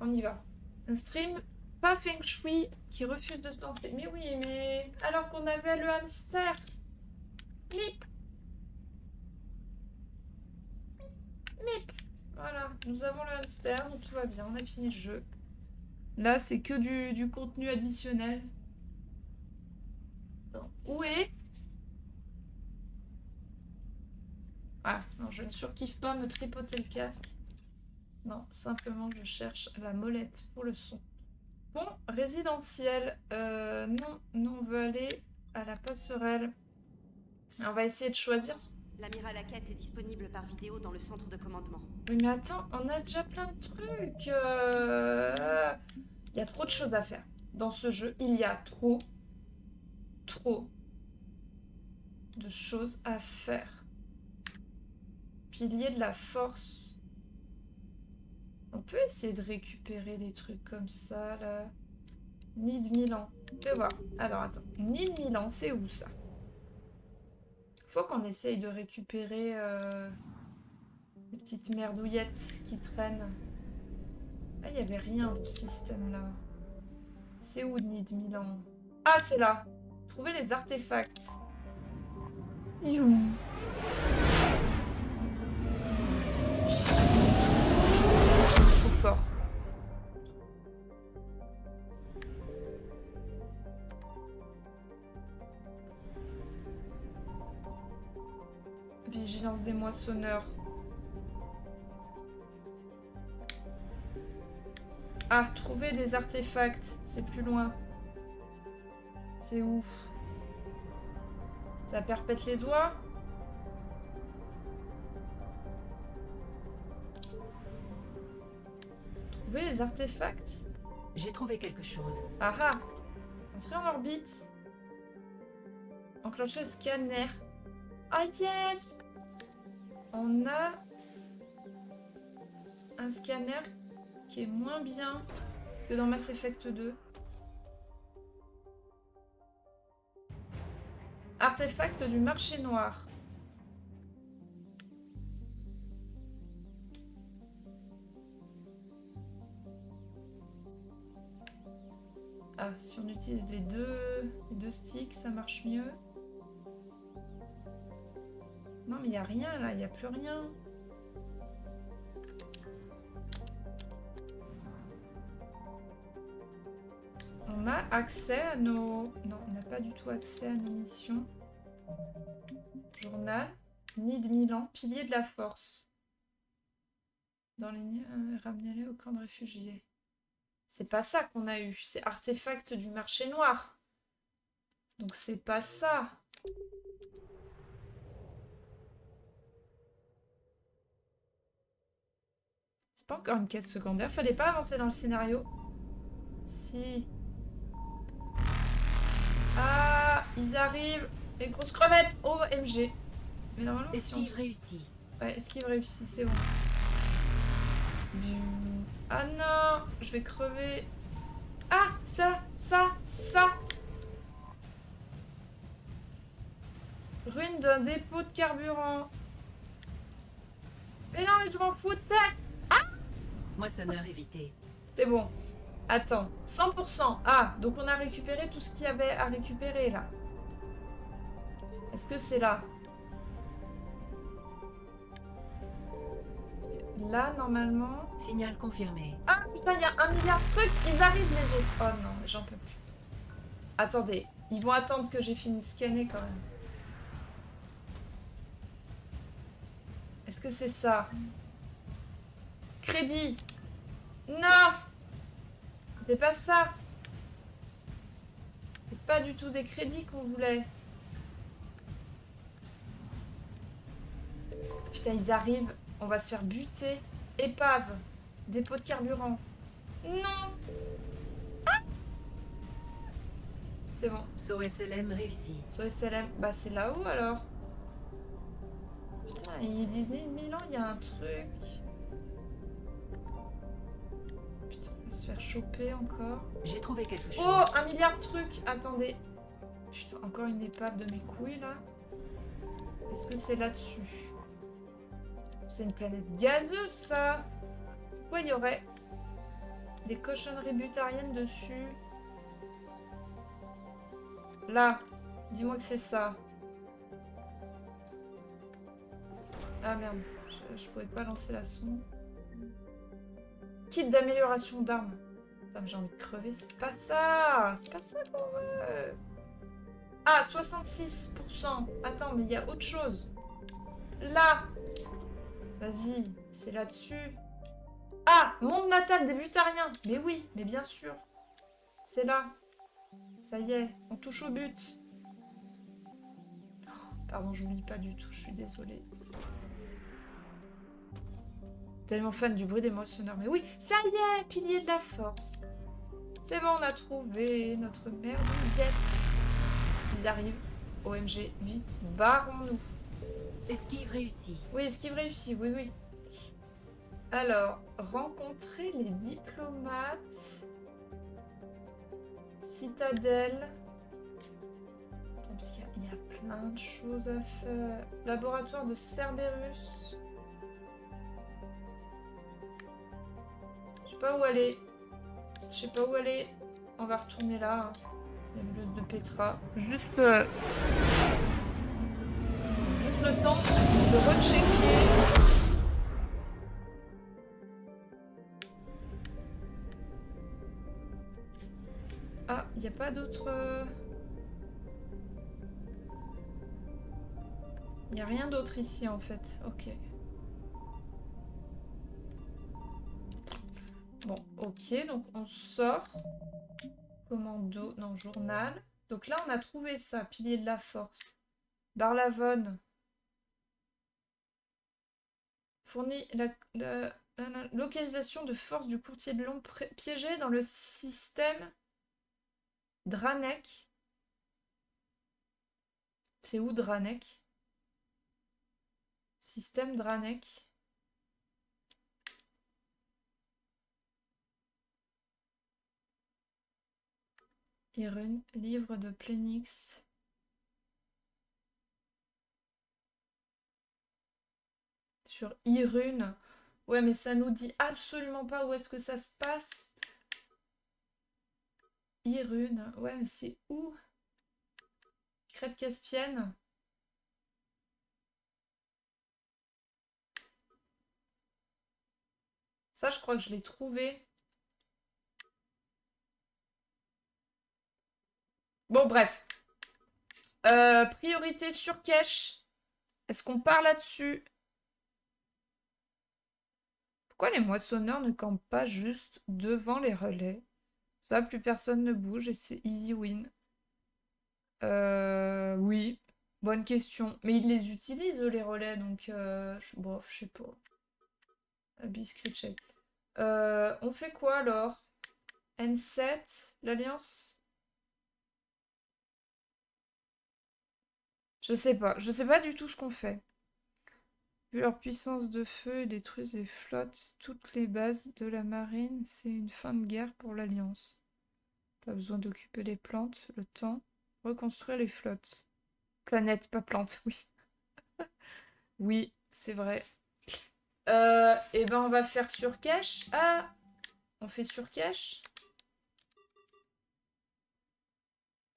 on y va. Un stream pas feng shui qui refuse de se lancer. Mais oui, mais alors qu'on avait le hamster. Mip. Mip. Voilà, nous avons le hamster, donc tout va bien, on a fini le jeu. Là, c'est que du contenu additionnel. Non. Où est... Ah, non, je ne surkiffe pas me tripoter le casque. Non, simplement, je cherche la molette pour le son. Bon, résidentiel. Non, on veut aller à la passerelle. On va essayer de choisir... L'amiral Hackett est disponible par vidéo dans le centre de commandement. Oui, mais attends, on a déjà plein de trucs. Il y a trop de choses à faire. Dans ce jeu, il y a trop de choses à faire. Pilier de la force. On peut essayer de récupérer des trucs comme ça, là. Nid de Milan. Fais voir. Alors, attends. Nid de Milan, c'est où, ça? Faut qu'on essaye de récupérer les petites merdouillettes qui traînent. Ah, il n'y avait rien dans ce système-là. C'est où, Nid de Milan? Ah, c'est là. Trouver les artefacts. You. Trop fort. Vigilance des moissonneurs. Ah, trouver des artefacts. C'est plus loin. C'est où? Ça perpète les oies? Trouver les artefacts? J'ai trouvé quelque chose. Ah ah! Entrer en orbite. Enclencher le scanner. Ah yes! On a un scanner qui est moins bien que dans Mass Effect 2. Artefact du marché noir. Ah, si on utilise les deux sticks, ça marche mieux. Non, mais il n'y a rien là, il n'y a plus rien. On a accès à nos... Non, on n'a pas du tout accès à nos missions. Journal. Nid de Milan. Pilier de la force. Dans les... ramenez-les au camp de réfugiés. C'est pas ça qu'on a eu. C'est artefact du marché noir. Donc c'est pas ça. C'est pas encore une quête secondaire. Fallait pas avancer dans le scénario. Si... Ah, ils arrivent. Les grosses crevettes. OMG. Mais normalement, Esquive réussie. Ouais, esquive réussie, c'est bon. Ah non, je vais crever. Ah, ça. Ruine d'un dépôt de carburant. Mais non, mais je m'en foutais. Moissonneur évité. C'est bon. Attends, 100%. Ah, donc on a récupéré tout ce qu'il y avait à récupérer, là. Est-ce que c'est là? Là, normalement... Signal confirmé. Ah, putain, il y a 1 milliard de trucs. Ils arrivent, les autres. Oh non, j'en peux plus. Attendez, ils vont attendre que j'ai fini de scanner, quand même. Est-ce que c'est ça? Crédit. Non! C'est pas ça. C'est pas du tout des crédits qu'on voulait. Putain, ils arrivent. On va se faire buter. Épave. Dépôt de carburant. Non! Ah! C'est bon. Saut SLM réussi. Sur SLM. Bah, c'est là-haut, alors. Putain, il Disney Milan, il y a un truc. Putain, on va se faire choper encore. J'ai trouvé quelque chose. Oh, 1 milliard de trucs. Attendez. Putain, encore une épave de mes couilles, là. Est-ce que c'est là-dessus? C'est une planète gazeuse, ça. Pourquoi il y aurait des cochonneries butariennes dessus. Là, dis-moi que c'est ça. Ah merde, je pouvais pas lancer la sonde. Kit d'amélioration d'armes. Putain, mais j'ai envie de crever, c'est pas ça! C'est pas ça qu'on veut! Ah, 66%! Attends, mais il y a autre chose. Là! Vas-y, c'est là-dessus. Ah! Monde natal des butariens! Mais oui, mais bien sûr. C'est là. Ça y est, on touche au but. Oh, pardon, je vous lis pas du tout, je suis désolée. Tellement fan du bruit des moissonneurs. Mais oui, ça y est, pilier de la force. C'est bon, on a trouvé notre merdouillette. Ils arrivent. OMG, vite, barrons-nous. Esquive réussie. Oui, esquive réussie, oui, oui. Alors, rencontrer les diplomates. Citadelle. Attends, parce qu'il y a plein de choses à faire. Laboratoire de Cerberus. Je sais pas où aller. Je sais pas où aller. On va retourner là. Hein. Nébuleuse de Petra. Juste le temps de rechecker. Ah, il n'y a pas d'autre... Il n'y a rien d'autre ici en fait. Ok. Bon, ok. Donc on sort. Commando. Non, journal. Donc là, on a trouvé ça. Pilier de la force. Barlavon. Fournit la localisation de force du courtier de l'ombre piégé dans le système Dranek. C'est où Dranek? Système Dranek. Irune, livre de Plénix. Sur Irune. Ouais, mais ça nous dit absolument pas où est-ce que ça se passe. Irune. Ouais, mais c'est où? Crète Caspienne. Ça, je crois que je l'ai trouvé. Bon, bref. Priorité sur cache. Est-ce qu'on part là-dessus? Pourquoi les moissonneurs ne campent pas juste devant les relais? Ça, plus personne ne bouge et c'est easy win. Oui, bonne question. Mais ils les utilisent, les relais, donc... Bon, je sais pas. Biscuit check. On fait quoi, alors? N7, l'Alliance? Je sais pas. Je sais pas du tout ce qu'on fait. Vu leur puissance de feu, ils détruisent et flottent toutes les bases de la marine. C'est une fin de guerre pour l'Alliance. Pas besoin d'occuper les plantes, le temps. Reconstruire les flottes. Planète, pas plante, oui. Oui, c'est vrai. Et ben on va faire sur cache. Ah, on fait sur cache.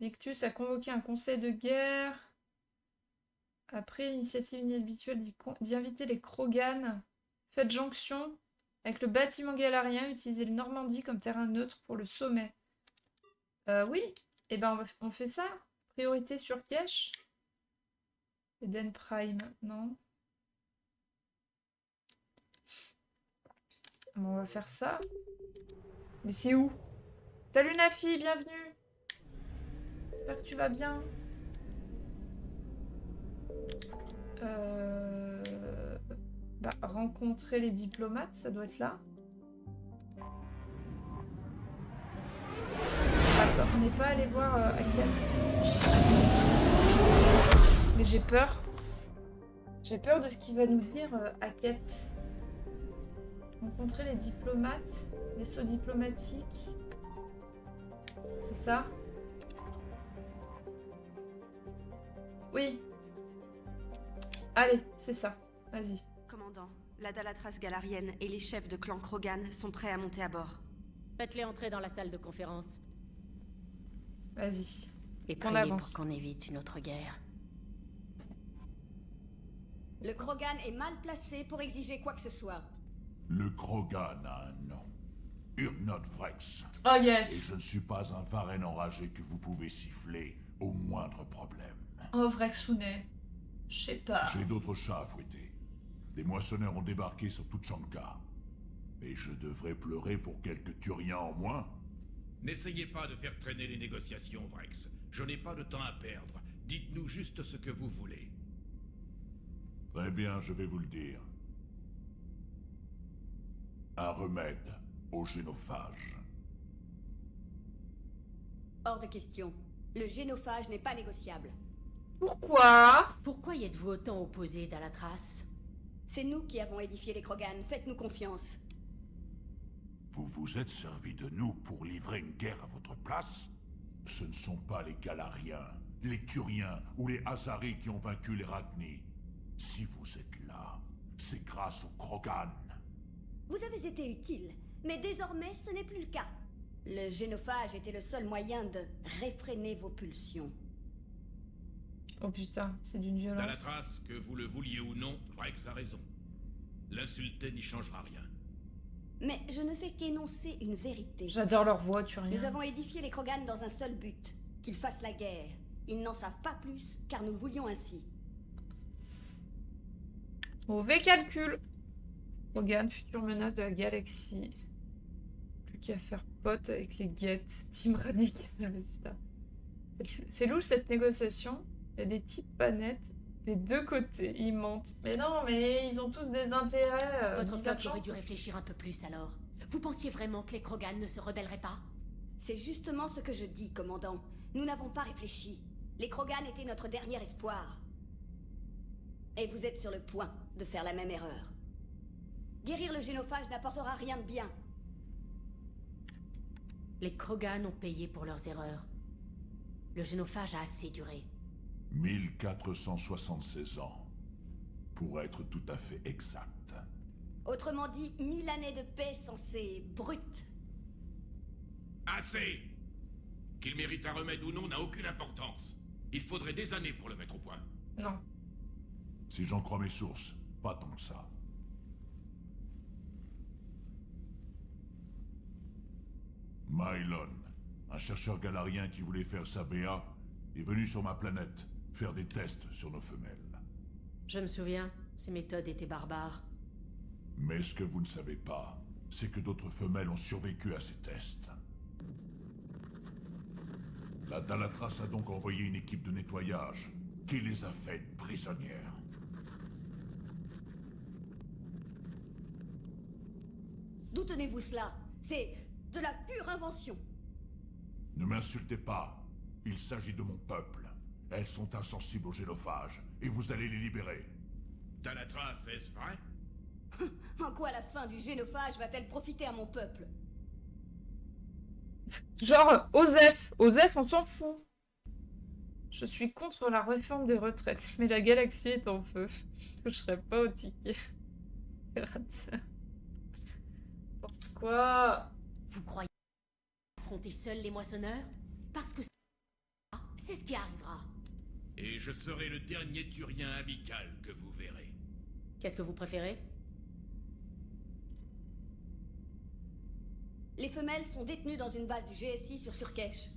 Victus a convoqué un conseil de guerre. Après, initiative inhabituelle d'y inviter les Krogan. Faites jonction avec le bâtiment galarien. Utilisez le Normandie comme terrain neutre pour le sommet. Oui, et ben on fait ça. Priorité sur cache. Eden Prime, non. Bon, on va faire ça. Mais c'est où? Salut Nafi, bienvenue. J'espère que tu vas bien. Bah, rencontrer les diplomates, ça doit être là. On n'est pas allé voir Agathe. Mais j'ai peur. J'ai peur de ce qu'il va nous dire Agathe. Rencontrer les diplomates, vaisseaux diplomatiques. C'est ça? Oui. Allez, c'est ça. Vas-y. Commandant, la Dalatras galarienne et les chefs de clan Krogan sont prêts à monter à bord. Faites-les entrer dans la salle de conférence. Vas-y. Et On priez avance. pour qu'on évite une autre guerre. Le Krogan est mal placé pour exiger quoi que ce soit. Le Krogan a un nom. Urnod Vrex. Oh Et yes. je ne suis pas un varenne enragé que vous pouvez siffler au moindre problème. Oh Vrexounet. Je sais pas. J'ai d'autres chats à fouetter. Des moissonneurs ont débarqué sur Tuchanka. Et je devrais pleurer pour quelques Turiens en moins? N'essayez pas de faire traîner les négociations, Vrex. Je n'ai pas de temps à perdre. Dites-nous juste ce que vous voulez. Très bien, je vais vous le dire. Un remède au génophage. Hors de question. Le génophage n'est pas négociable. Pourquoi? Pourquoi y êtes-vous autant opposé, Dalatras? C'est nous qui avons édifié les Krogan, faites-nous confiance. Vous vous êtes servi de nous pour livrer une guerre à votre place? Ce ne sont pas les Galariens, les Turiens ou les Hazaris qui ont vaincu les Ragni. Si vous êtes là, c'est grâce aux Krogan. Vous avez été utile, mais désormais ce n'est plus le cas. Le génophage était le seul moyen de réfréner vos pulsions. Oh putain, c'est d'une violence. Dalatras, que vous le vouliez ou non, Vrex a raison. L'insulter n'y changera rien. Mais je ne fais qu'énoncer une vérité. J'adore leur voix, tu Nous rien. avons édifié les Krogan dans un seul but, qu'ils fassent la guerre. Ils n'en savent pas plus, car nous le voulions ainsi. Mauvais calcul. Krogan, future menace de la galaxie. Plus qu'à faire pote avec les guettes. Team radical, putain. C'est louche cette négociation. Il y a des types pas nets des deux côtés. Ils mentent. Mais non, mais ils ont tous des intérêts. Votre peuple divergents. aurait dû réfléchir un peu plus alors. Vous pensiez vraiment que les Krogan ne se rebelleraient pas? C'est justement ce que je dis, commandant. Nous n'avons pas réfléchi. Les Krogan étaient notre dernier espoir. Et vous êtes sur le point de faire la même erreur. Guérir le génophage n'apportera rien de bien. Les Krogan ont payé pour leurs erreurs. Le génophage a assez duré. 1476 ans. Pour être tout à fait exact. Autrement dit, 1000 années de paix censées brutes. Assez! Qu'il mérite un remède ou non n'a aucune importance. Il faudrait des années pour le mettre au point. Non. Si j'en crois mes sources, pas tant que ça. Mylon, un chercheur galarien qui voulait faire sa BA, est venu sur ma planète faire des tests sur nos femelles. Je me souviens, ces méthodes étaient barbares. Mais ce que vous ne savez pas, c'est que d'autres femelles ont survécu à ces tests. La Dalatras a donc envoyé une équipe de nettoyage qui les a faites prisonnières. D'où tenez-vous cela? C'est de la pure invention. Ne m'insultez pas. Il s'agit de mon peuple. Elles sont insensibles au génophage, et vous allez les libérer. Dalatras, est-ce vrai? En quoi la fin du génophage va-t-elle profiter à mon peuple? Genre, Osef. Osef, on s'en fout. Je suis contre la réforme des retraites, mais la galaxie est en feu. Je toucherai pas au ticket. N'importe quoi. Vous croyez affronter seuls les moissonneurs? Parce que c'est ce qui arrivera. Et je serai le dernier Turien amical que vous verrez. Qu'est-ce que vous préférez? Les femelles sont détenues dans une base du GSI sur Surkesh.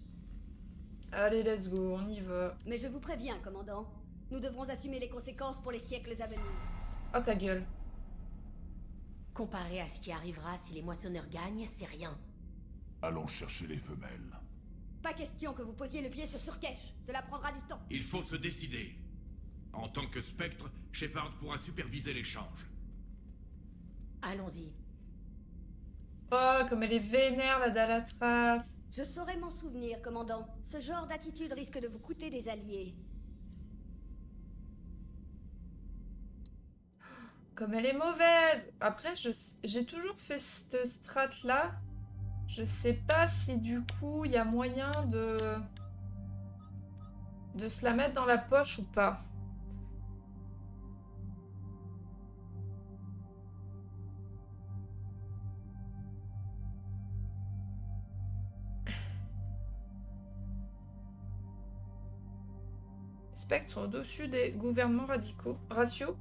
Allez, let's go, on y va. Mais je vous préviens, commandant. Nous devrons assumer les conséquences pour les siècles à venir. Ah, ta gueule. Comparé à ce qui arrivera si les moissonneurs gagnent, c'est rien. Allons chercher les femelles. Pas question que vous posiez le pied sur Surkesh. Cela prendra du temps. Il faut se décider. En tant que spectre, Shepard pourra superviser l'échange. Allons-y. Oh, comme elle est vénère, la Dalatras. Je saurais m'en souvenir, commandant. Ce genre d'attitude risque de vous coûter des alliés. Comme elle est mauvaise. Après, j'ai toujours fait cette strat-là. Je sais pas si du coup, il y a moyen de se la mettre dans la poche ou pas. Spectres sont au-dessus des gouvernements radicaux. Ratio.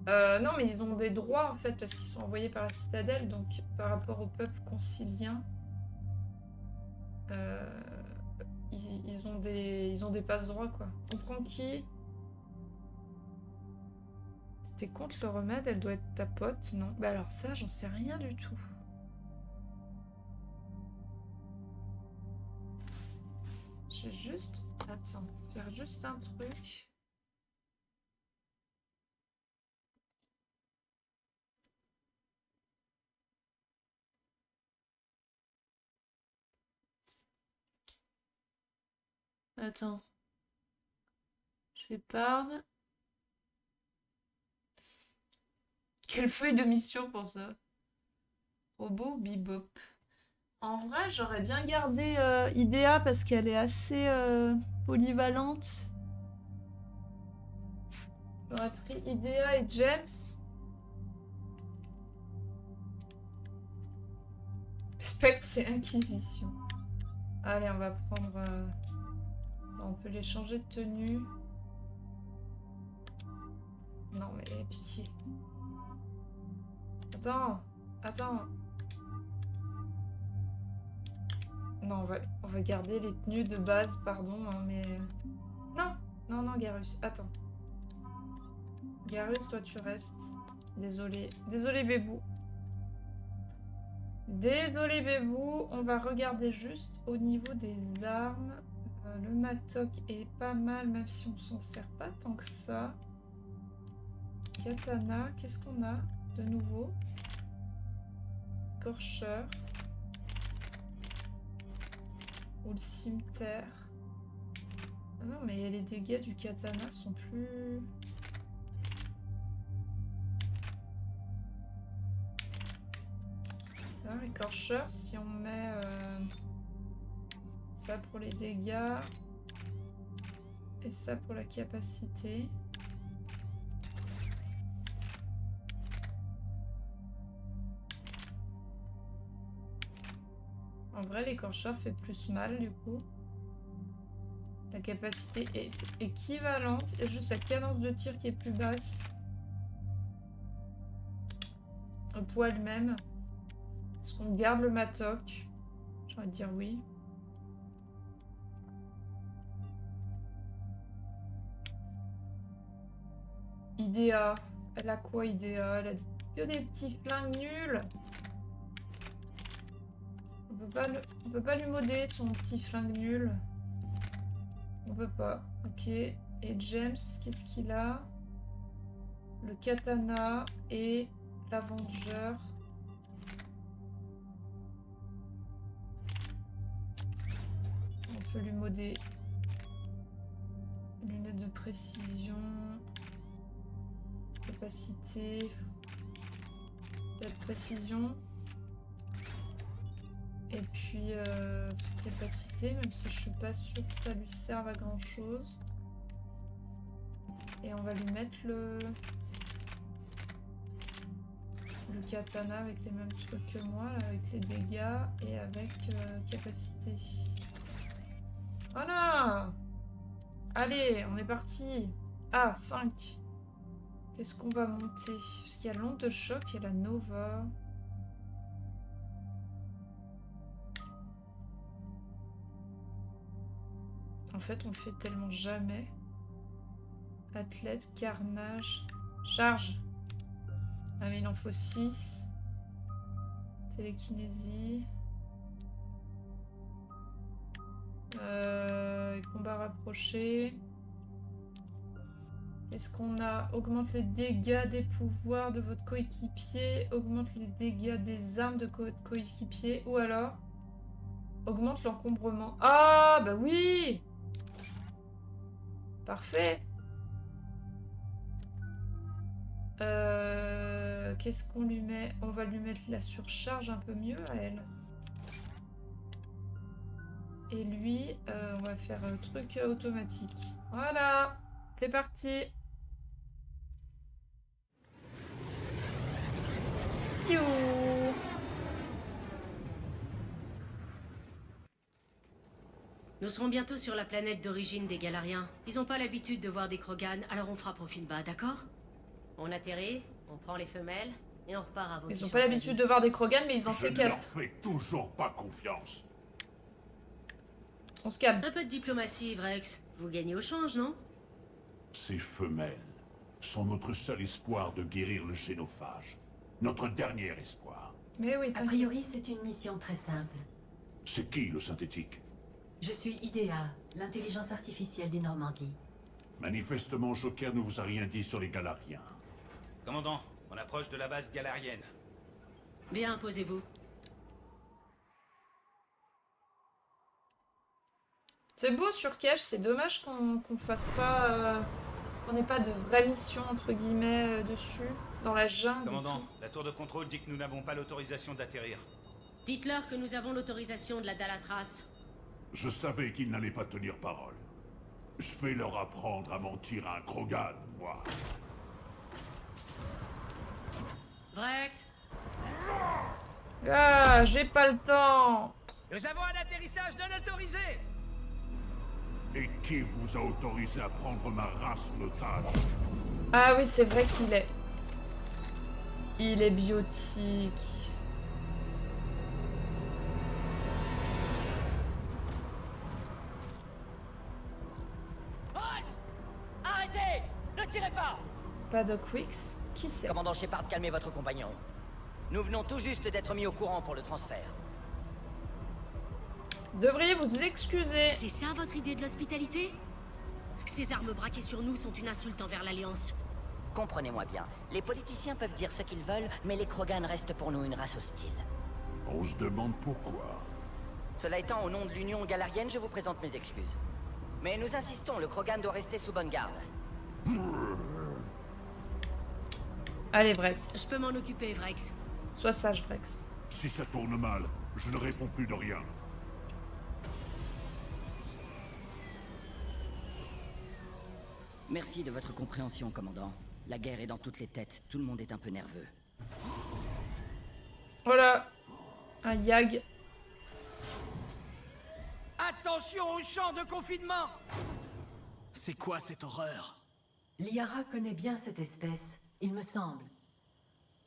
Non, mais ils ont des droits en fait parce qu'ils sont envoyés par la citadelle, donc par rapport au peuple concilien, ils ont des passe-droits quoi. On prend qui? C'était contre le remède, elle doit être ta pote, non? Bah alors ça, j'en sais rien du tout. Je vais juste... Attends, faire juste un truc. Attends. Je parle. Quelle feuille de mission pour ça? Robot Bebop. En vrai, j'aurais bien gardé Idea parce qu'elle est assez polyvalente. J'aurais pris Idea et James. Spectre, c'est Inquisition. Allez, on va prendre... Attends, on peut les changer de tenue. Non, mais pitié. Attends, attends. Non, on va garder les tenues de base, pardon, hein, mais... Non, non, non, Garus, attends. Garus, toi, tu restes. Désolé. Désolé, Bébou. Désolé, Bébou. On va regarder juste au niveau des armes. Le matok est pas mal, même si on s'en sert pas tant que ça. Katana, qu'est-ce qu'on a de nouveau? Corcheur. Ou le cimetière. Ah non, mais les dégâts du katana sont plus... Ah, écorcheur, si on met ça pour les dégâts et ça pour la capacité. En vrai, l'écorcheur fait plus mal du coup. La capacité est équivalente. Il y a juste la cadence de tir qui est plus basse. Au poil même. Est-ce qu'on garde le matok? J'ai envie de dire oui. Idea. Elle a quoi, Idea? Elle a que des petits flingues nuls. On peut pas lui modder son petit flingue nul. On peut pas. Ok. Et James, qu'est-ce qu'il a? Le katana et l'Avenger. On peut lui modder. Lunettes de précision. Capacité. Peut-être précision. Et puis capacité, même si je suis pas sûre que ça lui serve à grand chose. Et on va lui mettre le katana avec les mêmes trucs que moi, là, avec les dégâts et avec capacité. Voilà! Allez, on est parti! Ah, 5! Qu'est-ce qu'on va monter? Parce qu'il y a l'onde de choc et la Nova. En fait, on le fait tellement jamais. Athlète, carnage, charge. Ah mais il en faut 6. Télékinésie. Combat rapproché. Qu'est-ce qu'on a? Augmente les dégâts des pouvoirs de votre coéquipier. Augmente les dégâts des armes de votre coéquipier. Ou alors, augmente l'encombrement. Ah bah oui! Parfait. Qu'est-ce qu'on lui met? On va lui mettre la surcharge un peu mieux à elle. Et lui, on va faire un truc automatique. Voilà, c'est parti. Tiou. Nous serons bientôt sur la planète d'origine des Galariens. Ils ont pas l'habitude de voir des Krogan, alors on fera profil bas, d'accord? On atterrit, on prend les femelles, et on repart à vos Ils ont pas l'habitude de voir des Krogan, mais ils en Je ne leur séquestrent. fais toujours pas confiance. On se calme. Un peu de diplomatie, Vrex. Vous gagnez au change, non? Ces femelles sont notre seul espoir de guérir le génophage. Notre dernier espoir. Mais oui, A t'inquiète. priori, c'est une mission très simple. C'est qui le synthétique? Je suis IDEA, l'intelligence artificielle des Normandies. Manifestement, Joker ne vous a rien dit sur les Galariens. Commandant, on approche de la base galarienne. Bien, posez-vous. C'est beau sur Cache, c'est dommage qu'on fasse pas... qu'on n'ait pas de vraie mission, entre guillemets, dessus. Dans la jungle. et Commandant, tout. la tour de contrôle dit que nous n'avons pas l'autorisation d'atterrir. Dites-leur que nous avons l'autorisation de la Dalatras. Je savais qu'ils n'allaient pas tenir parole. Je vais leur apprendre à mentir à un Krogan, moi. Vrex, Ah, j'ai pas le temps. Nous avons un atterrissage non autorisé. Et qui vous a autorisé à prendre ma race d'otage? Ah oui, c'est vrai qu'il est... Il est biotique. Halt! Arrêtez! Ne tirez pas! Paddock Wicks. Qui c'est? Commandant Shepard, calmez votre compagnon. Nous venons tout juste d'être mis au courant pour le transfert. Devriez vous excuser. c'est ça votre idée de l'hospitalité? Ces armes braquées sur nous sont une insulte envers l'Alliance. Comprenez-moi bien, les politiciens peuvent dire ce qu'ils veulent, mais les Krogan restent pour nous une race hostile. On se demande pourquoi. Cela étant, au nom de l'Union galarienne, je vous présente mes excuses. Mais nous insistons, le Krogan doit rester sous bonne garde. Allez, Vrex. Je peux m'en occuper, Vrex. Sois sage, Vrex. Si ça tourne mal, je ne réponds plus de rien. Merci de votre compréhension, commandant. La guerre est dans toutes les têtes, tout le monde est un peu nerveux. Voilà. Un Yag. Attention au champ de confinement! C'est quoi cette horreur? Liara connaît bien cette espèce, il me semble.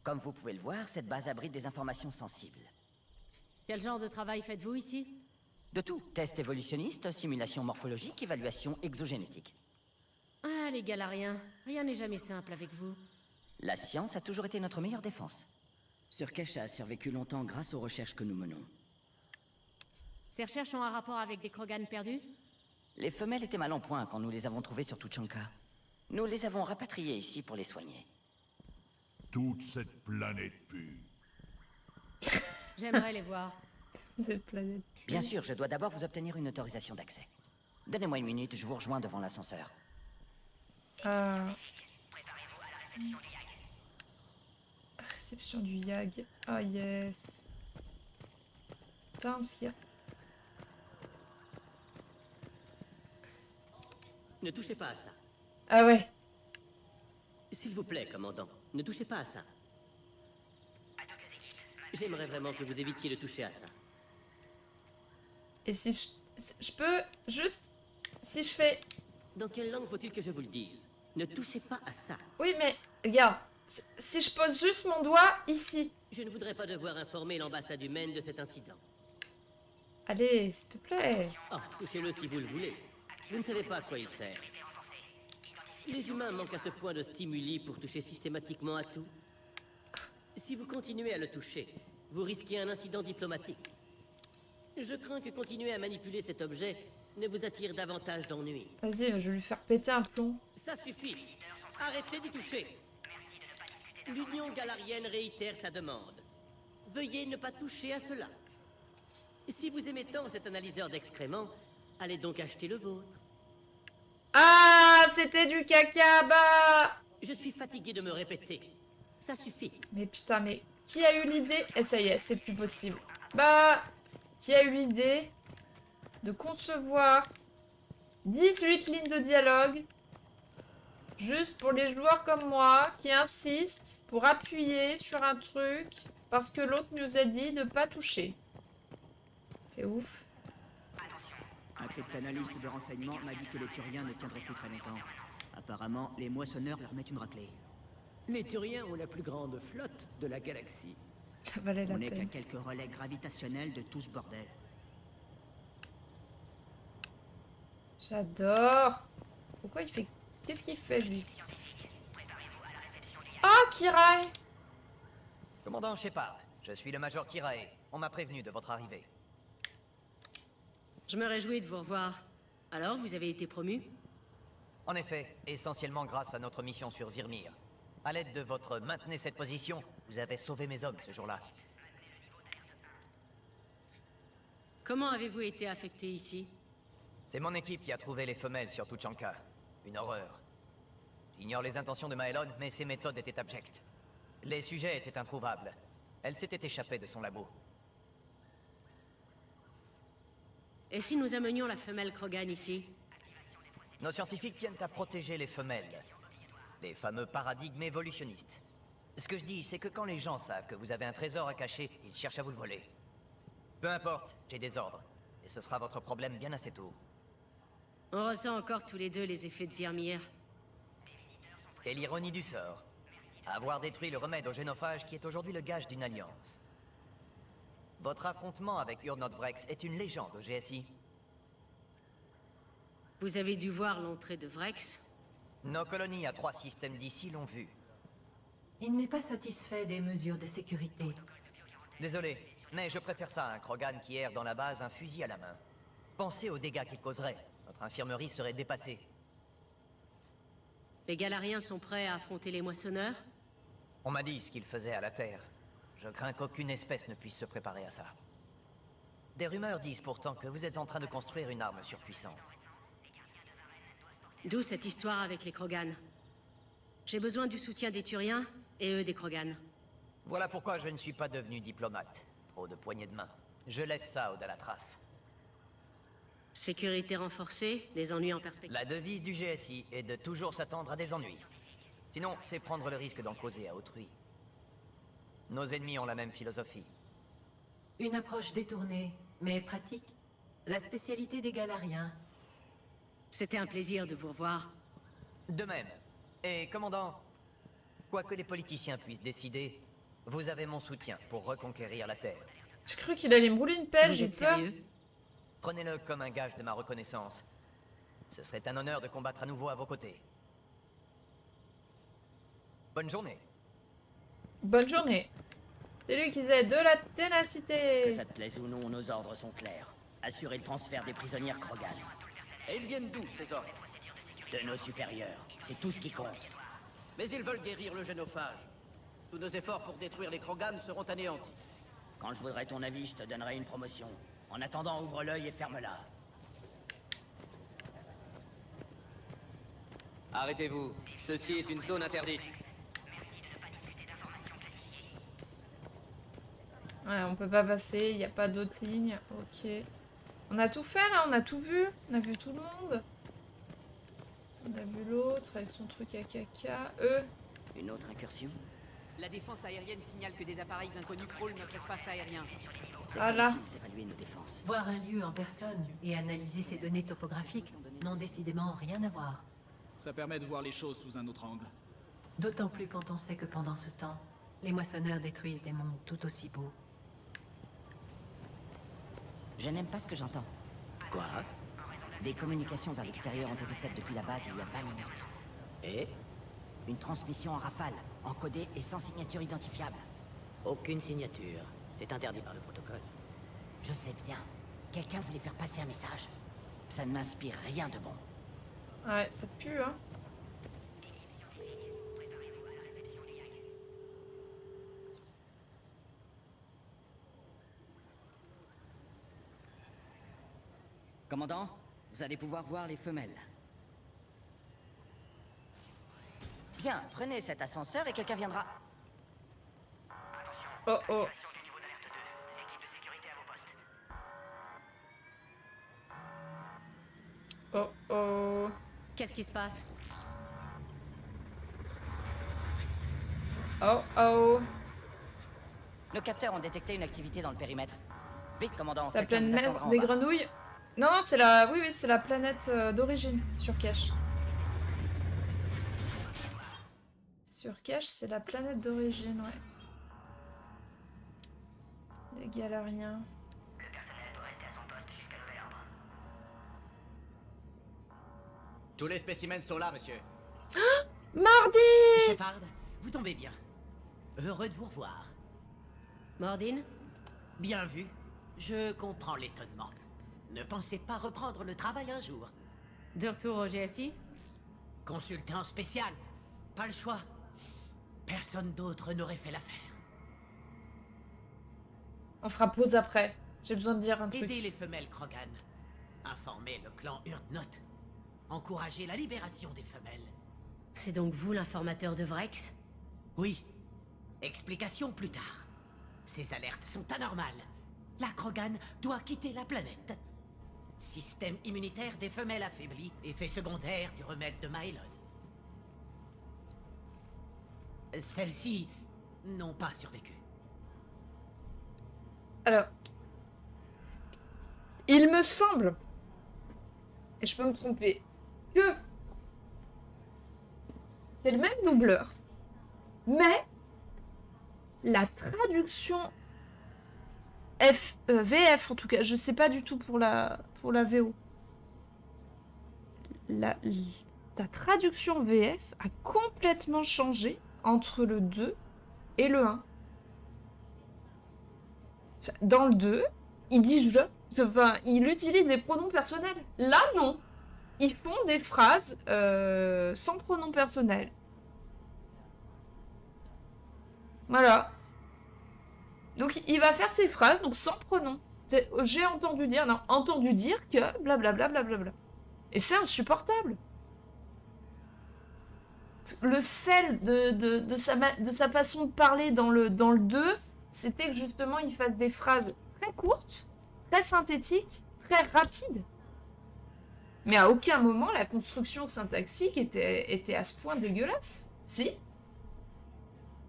Comme vous pouvez le voir, cette base abrite des informations sensibles. Quel genre de travail faites-vous ici? De tout, tests évolutionnistes, simulations morphologiques, évaluation exogénétique. Ah, les Galariens. Rien n'est jamais simple avec vous. La science a toujours été notre meilleure défense. Surkesh a survécu longtemps grâce aux recherches que nous menons. Ces recherches ont un rapport avec des Krogan perdus? Les femelles étaient mal en point quand nous les avons trouvées sur Tuchanka. Nous les avons rapatriées ici pour les soigner. Toute cette planète pue. J'aimerais les voir. Cette planète. Bien sûr, je dois d'abord vous obtenir une autorisation d'accès. Donnez-moi une minute, je vous rejoins devant l'ascenseur. Réception du Yag. Ah yes. Putain, parce qu'il y a... Ne touchez pas à ça. Ah ouais. S'il vous plaît, commandant, ne touchez pas à ça. J'aimerais vraiment que vous évitiez de toucher à ça. Et si je peux juste... Si je fais... Dans quelle langue faut-il que je vous le dise? Ne touchez pas à ça. Oui, mais regarde. Si je pose juste mon doigt ici. Je ne voudrais pas devoir informer l'ambassade humaine de cet incident. Allez, s'il te plaît. Oh, touchez-le si vous le voulez. Vous ne savez pas à quoi il sert. Les humains manquent à ce point de stimuli pour toucher systématiquement à tout. Si vous continuez à le toucher, vous risquez un incident diplomatique. Je crains que continuer à manipuler cet objet ne vous attire davantage d'ennuis. Vas-y, je vais lui faire péter un plomb. Ça suffit. Arrêtez d'y toucher. L'Union galarienne réitère sa demande. Veuillez ne pas toucher à cela. Si vous aimez tant cet analyseur d'excréments, allez donc acheter le vôtre. Ah, c'était du caca, bah. Je suis fatigué de me répéter. Ça suffit. Mais putain, mais qui a eu l'idée? Et ça y est, c'est plus possible. Bah, qui a eu l'idée de concevoir 18 lignes de dialogue juste pour les joueurs comme moi qui insistent pour appuyer sur un truc parce que l'autre nous a dit de pas toucher. C'est ouf. Un cryptanalyste de renseignement m'a dit que les Turiens ne tiendraient plus très longtemps. Apparemment, les moissonneurs leur mettent une raclée. Les Turiens ont la plus grande flotte de la galaxie. Ça valait la On n'est qu'à peine. quelques relais gravitationnels de tout ce bordel. J'adore. Pourquoi il fait... Qu'est-ce qu'il fait, lui? Ah, Kirai! Commandant Shepard, je suis le Major Kirae. On m'a prévenu de votre arrivée. Je me réjouis de vous revoir. Alors, vous avez été promu? En effet, essentiellement grâce à notre mission sur Virmir. À l'aide de votre maintenez cette position, vous avez sauvé mes hommes ce jour-là. Comment avez-vous été affecté ici? C'est mon équipe qui a trouvé les femelles sur Tuchanka. Une horreur. J'ignore les intentions de Maelon, mais ses méthodes étaient abjectes. Les sujets étaient introuvables. Elle s'était échappée de son labo. Et si nous amenions la femelle Krogan ici? Nos scientifiques tiennent à protéger les femelles. Les fameux paradigmes évolutionnistes. Ce que je dis, c'est que quand les gens savent que vous avez un trésor à cacher, ils cherchent à vous le voler. Peu importe, j'ai des ordres. Et ce sera votre problème bien assez tôt. On ressent encore tous les deux les effets de Virmir. Et l'ironie du sort. Avoir détruit le remède au génophage qui est aujourd'hui le gage d'une alliance. Votre affrontement avec Urdnot Vrex est une légende au GSI. Vous avez dû voir l'entrée de Vrex? Nos colonies à 3 systèmes d'ici l'ont vu. Il n'est pas satisfait des mesures de sécurité. Désolé, mais je préfère ça à un Krogan qui erre dans la base un fusil à la main. Pensez aux dégâts qu'il causerait. Notre infirmerie serait dépassée. Les Galariens sont prêts à affronter les moissonneurs? On m'a dit ce qu'ils faisaient à la Terre. Je crains qu'aucune espèce ne puisse se préparer à ça. Des rumeurs disent pourtant que vous êtes en train de construire une arme surpuissante. D'où cette histoire avec les Krogan. J'ai besoin du soutien des Turiens, et eux des Krogan. Voilà pourquoi je ne suis pas devenu diplomate. Trop de poignées de main. Je laisse ça au Dalatras. Sécurité renforcée, des ennuis en perspective. La devise du GSI est de toujours s'attendre à des ennuis. Sinon, c'est prendre le risque d'en causer à autrui. Nos ennemis ont la même philosophie. Une approche détournée, mais pratique. La spécialité des Galariens. C'était un plaisir de vous revoir. De même. Et commandant, quoi que les politiciens puissent décider, vous avez mon soutien pour reconquérir la Terre. J'ai cru qu'il allait me rouler une pelle, Vous j'ai êtes peur. sérieux? Prenez-le comme un gage de ma reconnaissance. Ce serait un honneur de combattre à nouveau à vos côtés. Bonne journée. Bonne journée. C'est lui qui disait de la Que ténacité. ça te plaise ou non, nos ordres sont clairs. Assurer le transfert des prisonnières Krogan. Et ils viennent d'où, ces ordres? De nos supérieurs. C'est tout ce qui compte. Mais ils veulent guérir le génophage. Tous nos efforts pour détruire les Krogan seront anéantis. Quand je voudrais ton avis, je te donnerai une promotion. En attendant, ouvre l'œil et ferme-la. Arrêtez-vous. Ceci est une zone interdite. Ouais, on peut pas passer, il n'y a pas d'autres lignes. Ok. On a tout fait là, on a tout vu. On a vu tout le monde. On a vu l'autre avec son truc à caca. Eux. Une autre incursion? La défense aérienne signale que des appareils inconnus frôlent notre espace aérien. C'est Ah là. difficile d'évaluer nos défenses. Voir un lieu en personne et analyser ses données topographiques n'ont décidément rien à voir. Ça permet de voir les choses sous un autre angle. D'autant plus quand on sait que pendant ce temps, les moissonneurs détruisent des mondes tout aussi beaux. Je n'aime pas ce que j'entends. Quoi? Des communications vers l'extérieur ont été faites depuis la base il y a 20 minutes. Et? Une transmission en rafale, encodée et sans signature identifiable. Aucune signature. C'est interdit par le protocole. Je sais bien. Quelqu'un voulait faire passer un message. Ça ne m'inspire rien de bon. Ouais, ça pue, hein. Commandant, vous allez pouvoir voir les femelles. Bien, prenez cet ascenseur et quelqu'un viendra. Oh oh. Oh oh. Qu'est-ce qui se passe? Oh oh. Nos capteurs ont détecté une activité dans le périmètre. Vite, commandant. Ça quelqu'un pleine vous attendra en des bas. grenouilles. Non, c'est la... Oui, c'est la planète d'origine, sur Kesh. Sur Kesh, c'est la planète d'origine, ouais. Des Galariens. Tous les spécimens sont là, monsieur. Mardi! Shepard, vous tombez bien. Heureux de vous revoir. Mordine? Bien vu. Je comprends l'étonnement. Ne pensez pas reprendre le travail un jour. De retour au GSI? Consultant spécial. Pas le choix. Personne d'autre n'aurait fait l'affaire. On fera pause après. J'ai besoin de dire un truc. Aider les femelles Krogan. Informer le clan Urdnot. Encourager la libération des femelles. C'est donc vous l'informateur de Vrex? Oui. Explication plus tard. Ces alertes sont anormales. La Krogan doit quitter la planète. Système immunitaire des femelles affaibli, effet secondaire du remède de Mylon. Celles-ci n'ont pas survécu. Alors, il me semble, et je peux me tromper, que c'est le même doubleur, mais la traduction VF en tout cas, je sais pas du tout pour la VO. La traduction VF a complètement changé entre le 2 et le 1. Dans le 2, il dit je. Enfin, il utilise des pronoms personnels. Là, non. Ils font des phrases sans pronoms personnels. Voilà. Donc, il va faire ses phrases, donc sans pronom. J'ai entendu dire, non, entendu dire que blablabla, blablabla. Et c'est insupportable. Le sel de sa façon de parler dans le 2, c'était que justement, il fasse des phrases très courtes, très synthétiques, très rapides. Mais à aucun moment, la construction syntaxique était à ce point dégueulasse. Si.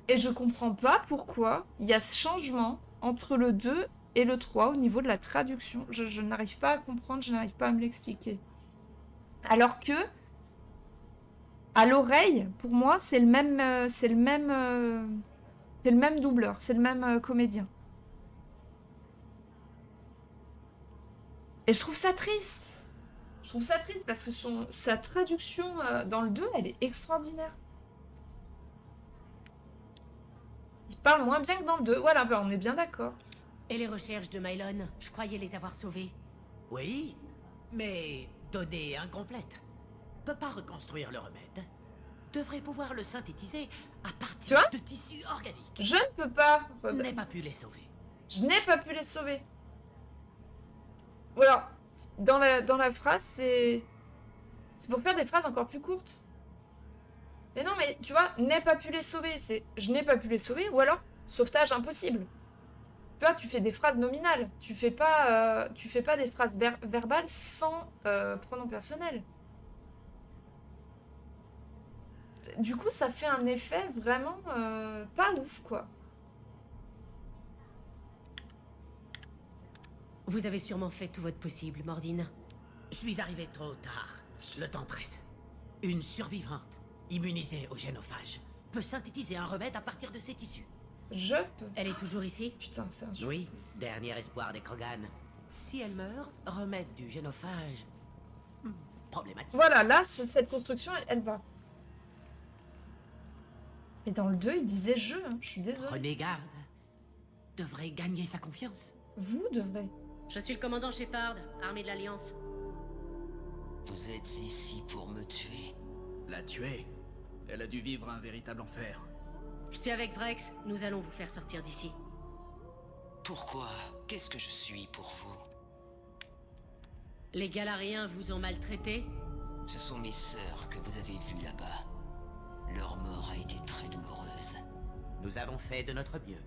Et je comprends pas pourquoi il y a ce changement entre le 2 et le 3 au niveau de la traduction. Je n'arrive pas à comprendre, je n'arrive pas à me l'expliquer. Alors que, à l'oreille, pour moi, c'est le même doubleur, c'est le même comédien. Et je trouve ça triste. Je trouve ça triste parce que sa traduction dans le 2, elle est extraordinaire. Il parle moins bien que dans le 2. Voilà, on est bien d'accord. Et les recherches de Mylon, je croyais les avoir sauvées. Oui, mais données incomplètes. Peut pas reconstruire le remède. Devrait pouvoir le synthétiser à partir de tissus organiques. Je ne peux pas. N'ai pas pu les sauver. Je n'ai pas pu les sauver. Voilà. Dans la phrase, c'est pour faire des phrases encore plus courtes. Mais non, mais tu vois, n'ai pas pu les sauver, c'est je n'ai pas pu les sauver, ou alors sauvetage impossible. Tu vois, tu fais des phrases nominales, tu fais pas des phrases verbales sans pronom personnel. Du coup, ça fait un effet vraiment pas ouf, quoi. Vous avez sûrement fait tout votre possible, Mordine. Je suis arrivé trop tard. Le temps presse. Une survivante, immunisée au génophage, peut synthétiser un remède à partir de ses tissus. Je peux. Elle est toujours ici? Putain, c'est un Oui, dernier espoir des Krogan. Si elle meurt, remède du génophage. Problématique. Voilà, là, cette construction, elle va. Et dans le 2, il disait je, hein, je suis désolée. Prenez garde. Devrait gagner sa confiance. Vous devrez. Je suis le commandant Shepard, armée de l'Alliance. Vous êtes ici pour me tuer. La tuer? Elle a dû vivre un véritable enfer. Je suis avec Vrex, nous allons vous faire sortir d'ici. Pourquoi? Qu'est-ce que je suis pour vous? Les Galariens vous ont maltraité? Ce sont mes sœurs que vous avez vues là-bas. Leur mort a été très douloureuse. Nous avons fait de notre mieux.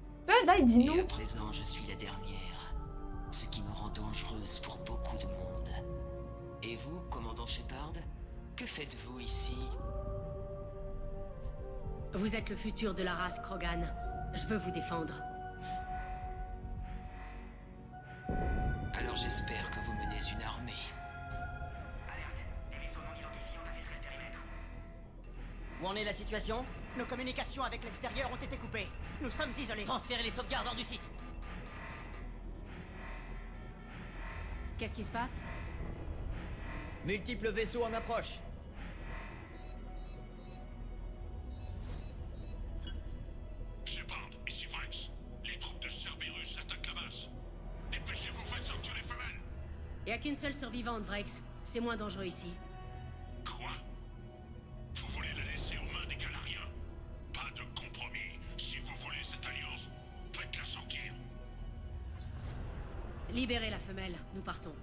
Là, il dit nous. Et à présent, je suis la dernière. Ce qui me rend dangereuse pour beaucoup de monde. Et vous, commandant Shepard? Que faites-vous ici? Vous êtes le futur de la race Krogan. Je veux vous défendre. Alors j'espère que vous menez une armée. Où en est la situation? Nos communications avec l'extérieur ont été coupées. Nous sommes isolés. Transférez les sauvegardes hors du site. Qu'est-ce qui se passe? Multiples vaisseaux en approche. Shepard, ici Vrax. Les troupes de Cerberus attaquent la base. Dépêchez-vous, faites sortir les femelles. Y a qu'une seule survivante, Vrex. C'est moins dangereux ici. Quoi? Vous voulez la laisser aux mains des Galariens? Pas de compromis. Si vous voulez cette alliance, faites-la sortir. Libérez la femelle, nous partons.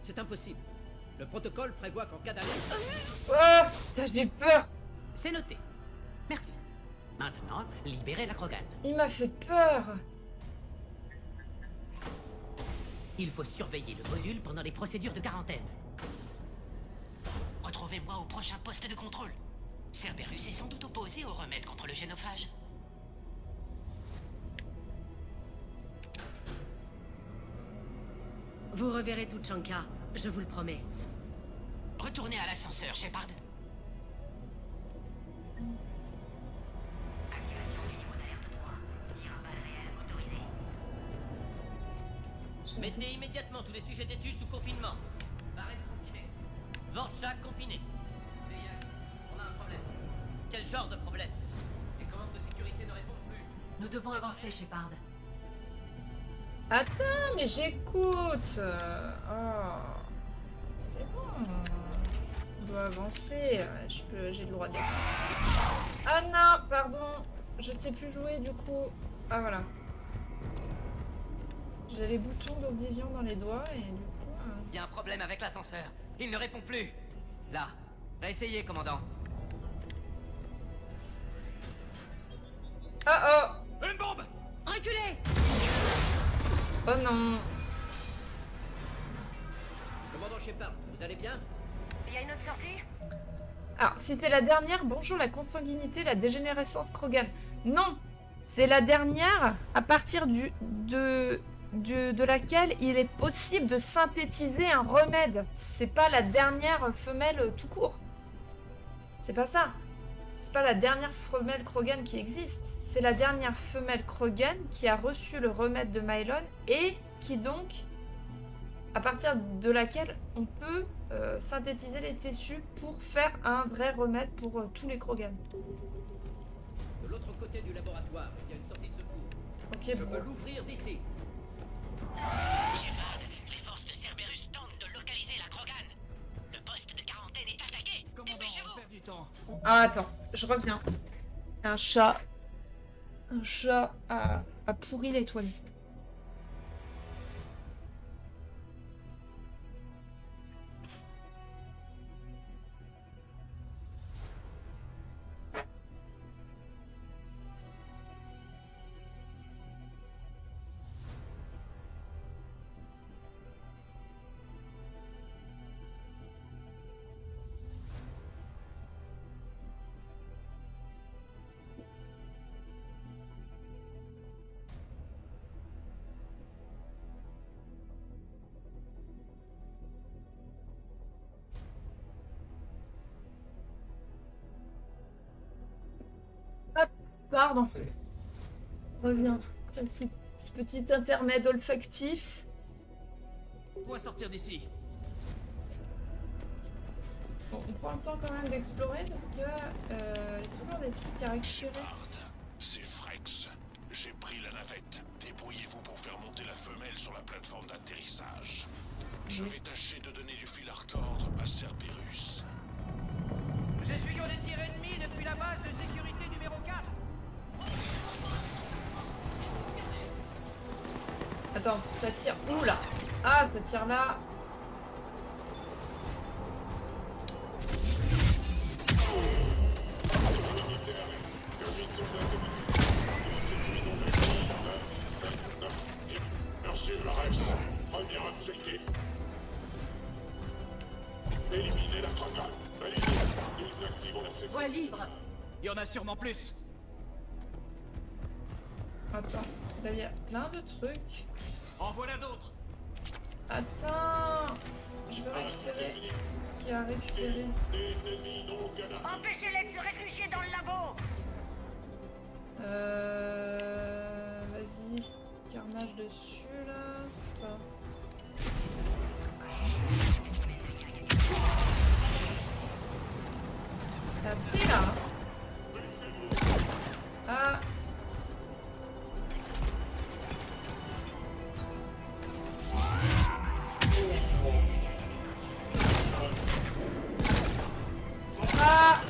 C'est impossible. Le protocole prévoit qu'en cas d'alerte... Oh, putain, j'ai peur. C'est noté. Merci. Maintenant, libérez la Krogan. Il m'a fait peur. Il faut surveiller le module pendant les procédures de quarantaine. Retrouvez-moi au prochain poste de contrôle. Cerberus est sans doute opposé au remède contre le génophage. Vous reverrez Tuchanka, je vous le promets. Retournez à l'ascenseur, Shepard. Mettez immédiatement tous les sujets d'études sous confinement. Barrett confiné. Vortchak confiné. Veillag, on a un problème. Quel genre de problème? Les commandes de sécurité ne répondent plus. Nous devons avancer, Shepard. Attends, mais j'écoute. Oh, c'est bon. On doit avancer. J'ai le droit d'être. Ah non, pardon. Je ne sais plus jouer du coup. Ah voilà. J'ai les boutons d'Oblivion dans les doigts et du coup... Il y a un problème avec l'ascenseur. Il ne répond plus. Là. Réessayez, commandant. Oh oh! Une bombe! Reculez! Oh non! Commandant Shepard, vous allez bien? Il y a une autre sortie? Alors, si c'est la dernière, bonjour la consanguinité, la dégénérescence Krogan. Non! C'est la dernière à partir de laquelle il est possible de synthétiser un remède. C'est pas la dernière femelle tout court. C'est pas ça. C'est pas la dernière femelle Krogan qui existe. C'est la dernière femelle Krogan qui a reçu le remède de Mylon et qui donc, à partir de laquelle on peut synthétiser les tissus pour faire un vrai remède pour tous les Krogan. De l'autre côté du laboratoire, il y a une sortie de secours. Ok, Je bon. veux l'ouvrir d'ici. Shepard, les forces de Cerberus tentent de localiser la Krogan. Le poste de quarantaine est attaqué. Dépêchez-vous. On perd du temps. Ah, attends, je reviens. Un chat a pourri les toilettes. Pardon. Reviens. Petit intermède olfactif. On doit sortir d'ici. Bon, on prend le temps quand même d'explorer parce que y a toujours des trucs à récupérer. C'est Vrex. J'ai pris la navette. Débrouillez-vous pour faire monter la femelle sur la plateforme d'atterrissage. Je vais tâcher de donner du fil à retordre à Cerberus. J'essuie des tirs ennemis depuis la base de sécurité numéro 4. Attends, ça tire où là? Ah, ça tire là. Merci Vrex. Premier objectif. Éliminer la Krogan. Validé. Nous activons la séquence. Voie libre. Il y en a sûrement plus. Attends, parce que là il y a plein de trucs. En voilà d'autres. Attends, je veux peux récupérer ce qu'il y a à récupérer. Empêchez-les de se réfugier dans le labo. Vas-y. Carnage dessus, là. Ça. Ça fait là. Ah. Ah.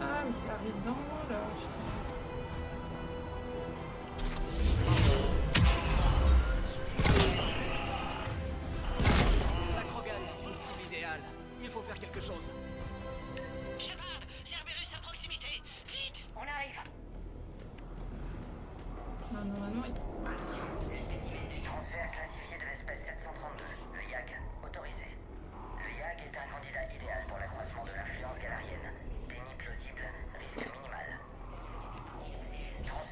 Ah, mais ça arrive dans l'eau, là. La Krogan, une cible idéale. Il faut faire quelque chose. Shepard, Cerberus à proximité. Vite. On arrive. Ah, normalement, il... Transfert classifié de l'espèce 732, le YAG, autorisé. Le YAG est un candidat idéal pour l'accroissement de l'influence galarienne. Déni plausible, risque minimal.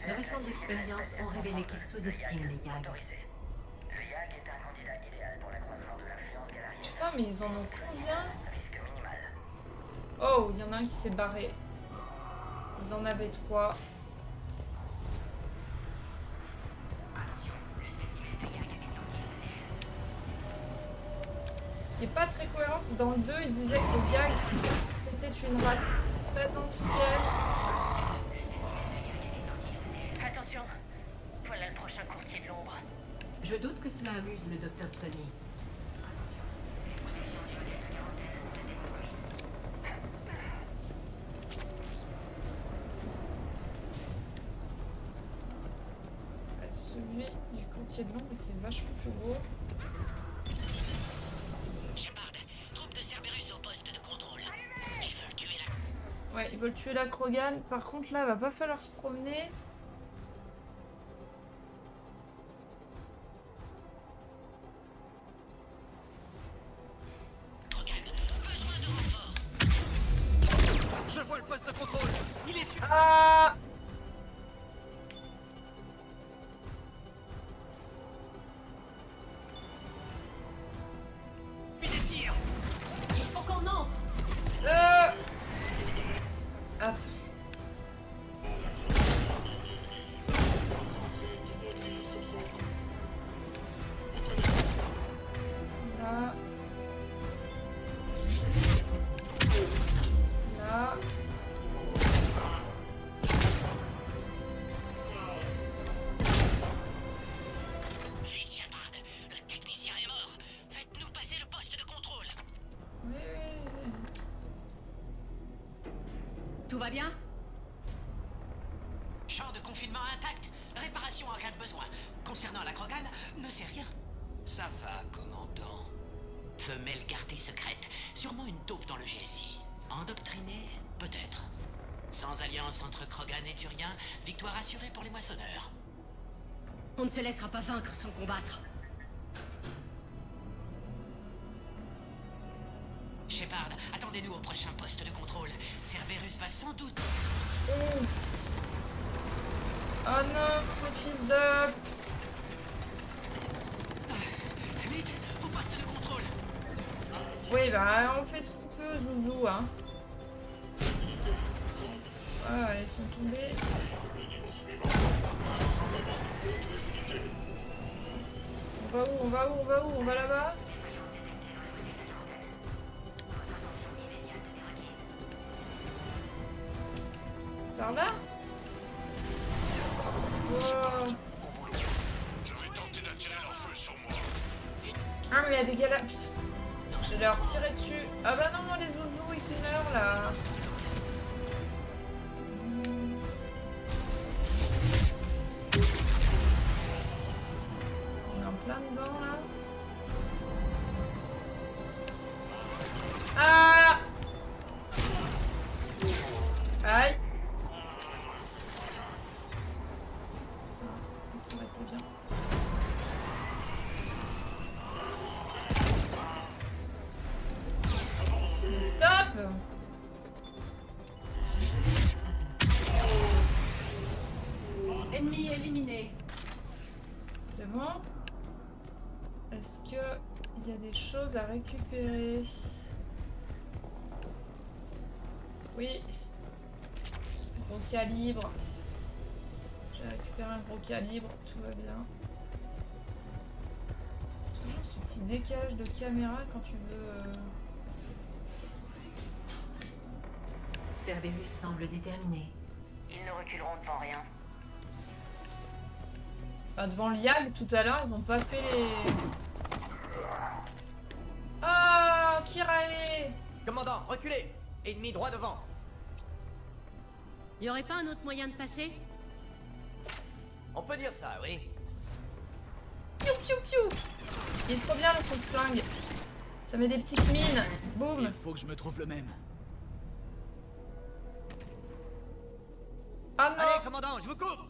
De récentes expériences ont révélé qu'ils sous-estiment les YAG. Le YAG est un candidat idéal pour l'accroissement de l'influence galarienne. Putain, mais ils en ont combien? Risque minimal. Oh, il y en a un qui s'est barré. Ils en avaient 3. Ce qui est pas très cohérent, parce que dans le 2, il disait que le YAG était une race potentielle. Attention, voilà le prochain courtier de l'ombre. Je doute que cela amuse le docteur Sony. Celui du courtier de l'ombre était vachement plus gros. Shepard, troupe de Cerberus au poste de contrôle. Ils veulent tuer la... Ouais, ils veulent tuer la Krogan. Par contre, là, il va pas falloir se promener. Je vois le poste de contrôle. Il est sur... Ah! Il faut qu'on entre. Attends. Là. Là. Vite, Shepard, le technicien est mort. Faites-nous passer le poste de contrôle. Oui, oui, oui. Tout va bien? Champ de confinement intact. Réparation en cas de besoin. Concernant la Krogan, ne sais rien. Ça va, commandant. Femelle gardée secrète. Sûrement une taupe dans le GSI. Endoctrinée, peut-être. Sans alliance entre Krogan et Turien, victoire assurée pour les moissonneurs. On ne se laissera pas vaincre sans combattre. Shepard, attendez-nous au prochain poste de contrôle. Cerberus va sans doute... Oh non, mon fils de... Vite, au poste de contrôle. Oui, bah, on fait ce qu'on peut, Zouzou, hein. Ah, ils sont tombés. On va où? On va où? On va où? On va là-bas? Par là? Wow. Je vais tenter d'attirer leur feu sur moi. Ah, mais il y a des gars là. Putain. Je vais leur tirer dessus. Ah bah non, les zouzous, ils meurent là. On est en plein dedans là. Ah! Aïe! Putain, ça aurait été bien. Mais stop! Ennemi éliminé. C'est bon? Est-ce que il y a des choses à récupérer? Oui. Gros calibre. J'ai récupéré un gros calibre, tout va bien. Toujours ce petit décalage de caméra quand tu veux... Cerberus semble déterminé. Ils ne reculeront devant rien. Bah, devant le YAG, tout à l'heure, ils ont pas fait les... Ah, Kirae! Commandant, reculez! Ennemi droit devant. Y aurait pas un autre moyen de passer? On peut dire ça, oui. Piou piou piou! Il est trop bien son flingue. Ça met des petites mines. Boum! Il faut que je me trouve le même. Ah non! Allez, commandant, je vous couvre!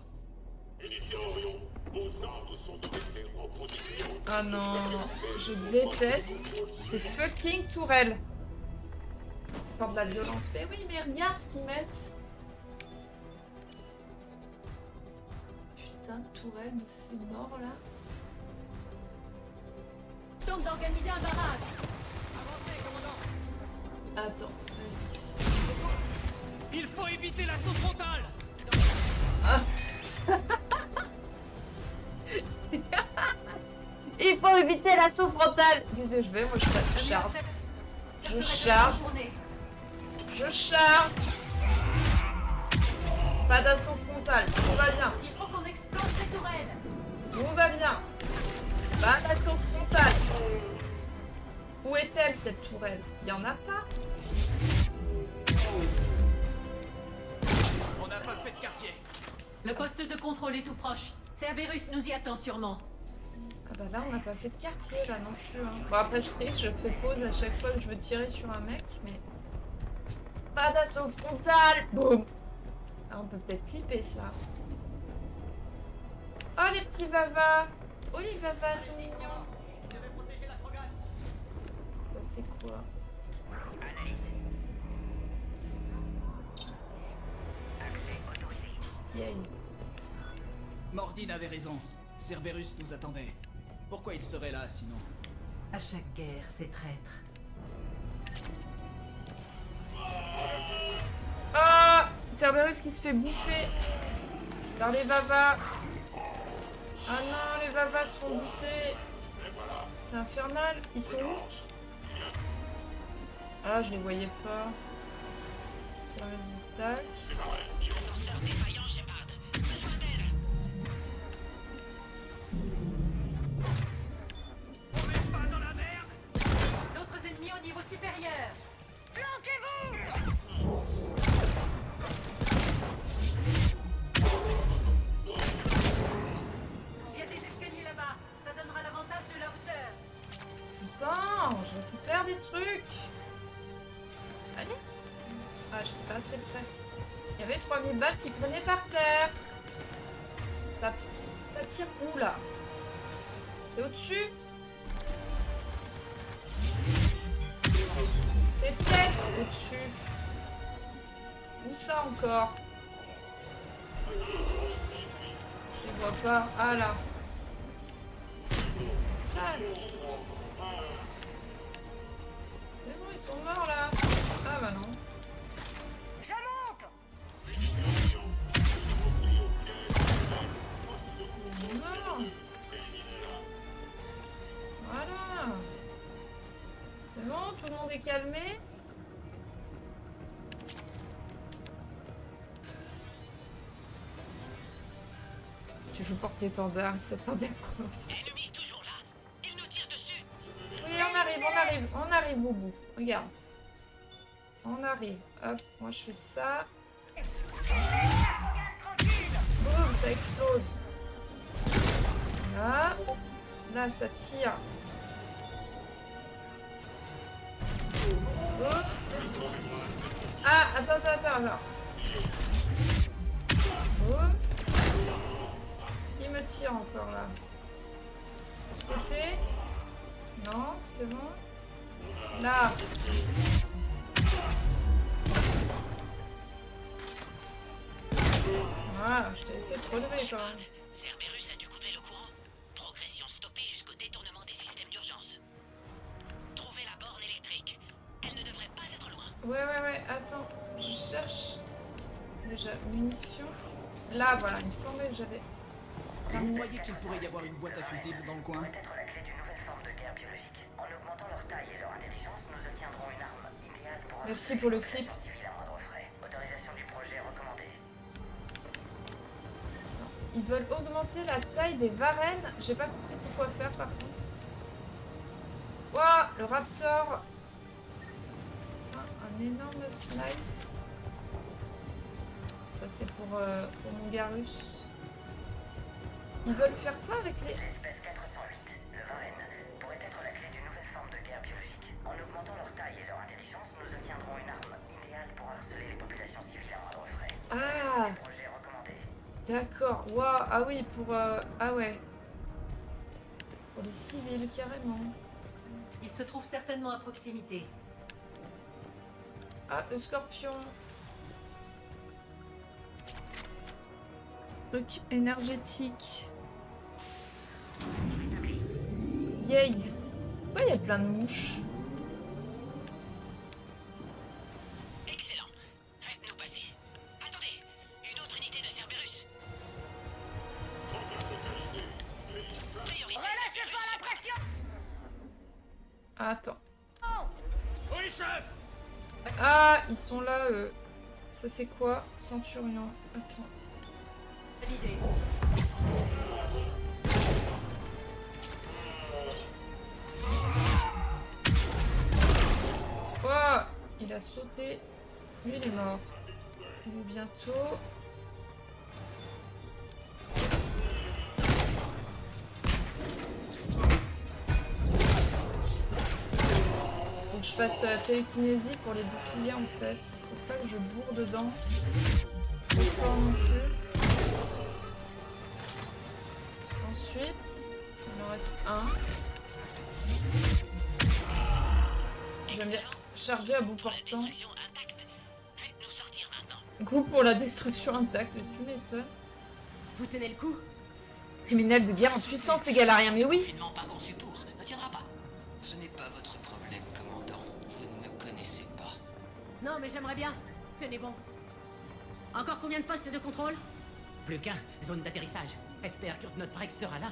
Unité Orion, vos ordres sont de rester en position. Ah non, je déteste ces fucking tourelles. Encore de la violence. Mais oui, mais regarde ce qu'ils mettent. Putain de tourelles de ces morts là. Tente d'organiser un barrage. Attends, vas-y. Il faut éviter l'assaut frontal. Ah. Il faut éviter l'assaut frontal. Qu'est-ce que je fais? Moi je charge. Je charge. Je charge. Pas d'assaut frontal. Tout va bien. Il faut qu'on explose ces tourelles. Tout va bien. Pas d'assaut frontal. Où est-elle cette tourelle? Il y en a pas. On n'a pas fait de quartier. Le poste de contrôle est tout proche. Cerberus nous y attend sûrement. Ah bah là on n'a pas fait de quartier là non plus hein. Bon après je triche, je fais pause à chaque fois que je veux tirer sur un mec mais... Pas d'assaut frontal. Boum. Ah, on peut peut-être clipper ça. Oh les petits vavas. Oh les vavas tout mignons. Ça c'est quoi? Yay. Mordine avait raison. Cerberus nous attendait. Pourquoi il serait là, sinon? À chaque guerre, c'est traître. Ah, Cerberus qui se fait bouffer par les vavas. Ah non, les vavas sont butés. C'est infernal. Ils sont où? Ah, je les voyais pas. Tiens, vas-y, tac. Ascenseur défaillant, Shepard. Besoin d'aide. On n'est pas dans la merde. D'autres ennemis au niveau supérieur. Planquez-vous! Il y a des escaliers là-bas. Ça donnera l'avantage de la hauteur. Putain, je récupère des trucs. Allez. Ah, j'étais pas assez près. Il y avait 3000 balles qui traînaient par terre. Ça tire où là? C'est au-dessus? C'était au-dessus. Où ça encore? Je les vois pas. Ah là. Tac. C'est bon, ils sont morts là. Ah bah non. Je monte! Non. Voilà. C'est bon, tout le monde est calmé. Tu joues porte-étendard, il s'attendait à quoi aussi? L'ennemi toujours là. Il nous tire dessus. Oui, on arrive, Boubou. Regarde. On arrive. Hop, moi je fais ça. Boum, ça explose. Là. Là, ça tire. Boum. Ah, attends. Boum. Il me tire encore là. De ce côté. Non, c'est bon. Là. Voilà, je t'ai laissé te relever quand même. Cerberus a dû couper le courant. Progression stoppée jusqu'au détournement des systèmes. Ouais, attends. Je cherche déjà munitions. Là, voilà, il me semblait que j'avais... Vous croyez qu'il pourrait y avoir une boîte à fusibles dans le coin? Peut-être la clé d'une nouvelle forme de guerre biologique. En augmentant leur taille et leur intelligence, nous obtiendrons une arme idéale pour... Merci pour le clip. Civil à moindre frais. Autorisation du projet recommandée. Ils veulent augmenter la taille des varènes. J'ai pas compris pourquoi faire par contre. Ouah, le raptor. Putain, un énorme slime. Ça c'est pour mon Garus. Ils veulent faire quoi avec les... L'espèce 408, le varenne, pourrait être la clé d'une nouvelle forme de guerre biologique. En augmentant leur taille et leur intelligence, nous obtiendrons une arme idéale pour harceler les populations civiles à moindre frais. Ah, Projet recommandé. d'accord. Waouh, ah oui, pour... Ah ouais. Pour les civils, carrément. Il se trouve certainement à proximité. Ah, le scorpion. Truc énergétique. Yay. Pourquoi il y a plein de mouches? Excellent. Faites-nous passer. Attendez, une autre unité de Cerberus. Priorité Cerberus. Attends. Oui, chef. Ah, ils sont là, eux. Ça, c'est quoi? Centurion. Attends. Validé. Oh, il a sauté. Lui, il est mort. Lui, bientôt. Faut que je fasse télékinésie pour les boucliers en fait. Faut pas que je bourre dedans. Trop fort non plus. Ensuite, il en reste un. J'aime bien charger à bout portant. Groupe pour la destruction intacte, tu m'étonnes. Vous tenez le coup? Criminel de guerre en puissance, les Galariens, mais oui! Finalement pas conçu pour, ne tiendra pas. Ce n'est pas votre problème, commandant. Vous ne me connaissez pas. Non, mais j'aimerais bien. Tenez bon. Encore combien de postes de contrôle? Plus qu'un, zone d'atterrissage. Espère que notre Vrex sera là.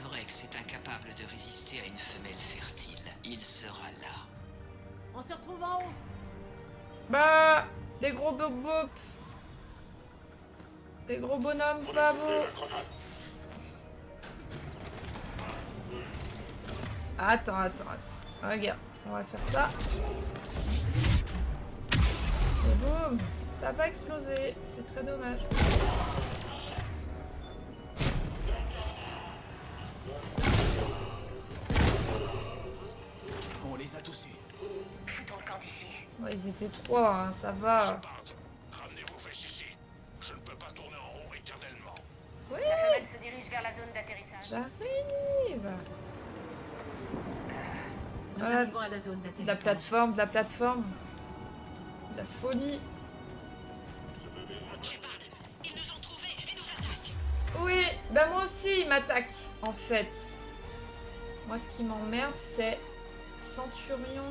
Vrex est incapable de résister à une femelle fertile. Il sera là. On se retrouve en haut. Bah, des gros bop. Des gros bonhommes, pas beau. Attends. Regarde, on va faire ça. Et boum, ça va pas exploser, c'est très dommage. On les a tous eus. Foutons le camp d'ici. Ouais, ils étaient trois, hein, ça va. Ramenez vos fesses ici. Je ne peux pas tourner en rond éternellement. Oui, La femelle se dirige vers la zone d'atterrissage. j'arrive. Nous Voilà, arrivons à la zone de d'atterrissage. la plateforme, de la folie. Shepard, ils nous ont trouvés et nous attaquent. Oui, bah moi aussi, il m'attaque, en fait. Moi, ce qui m'emmerde, c'est Centurion.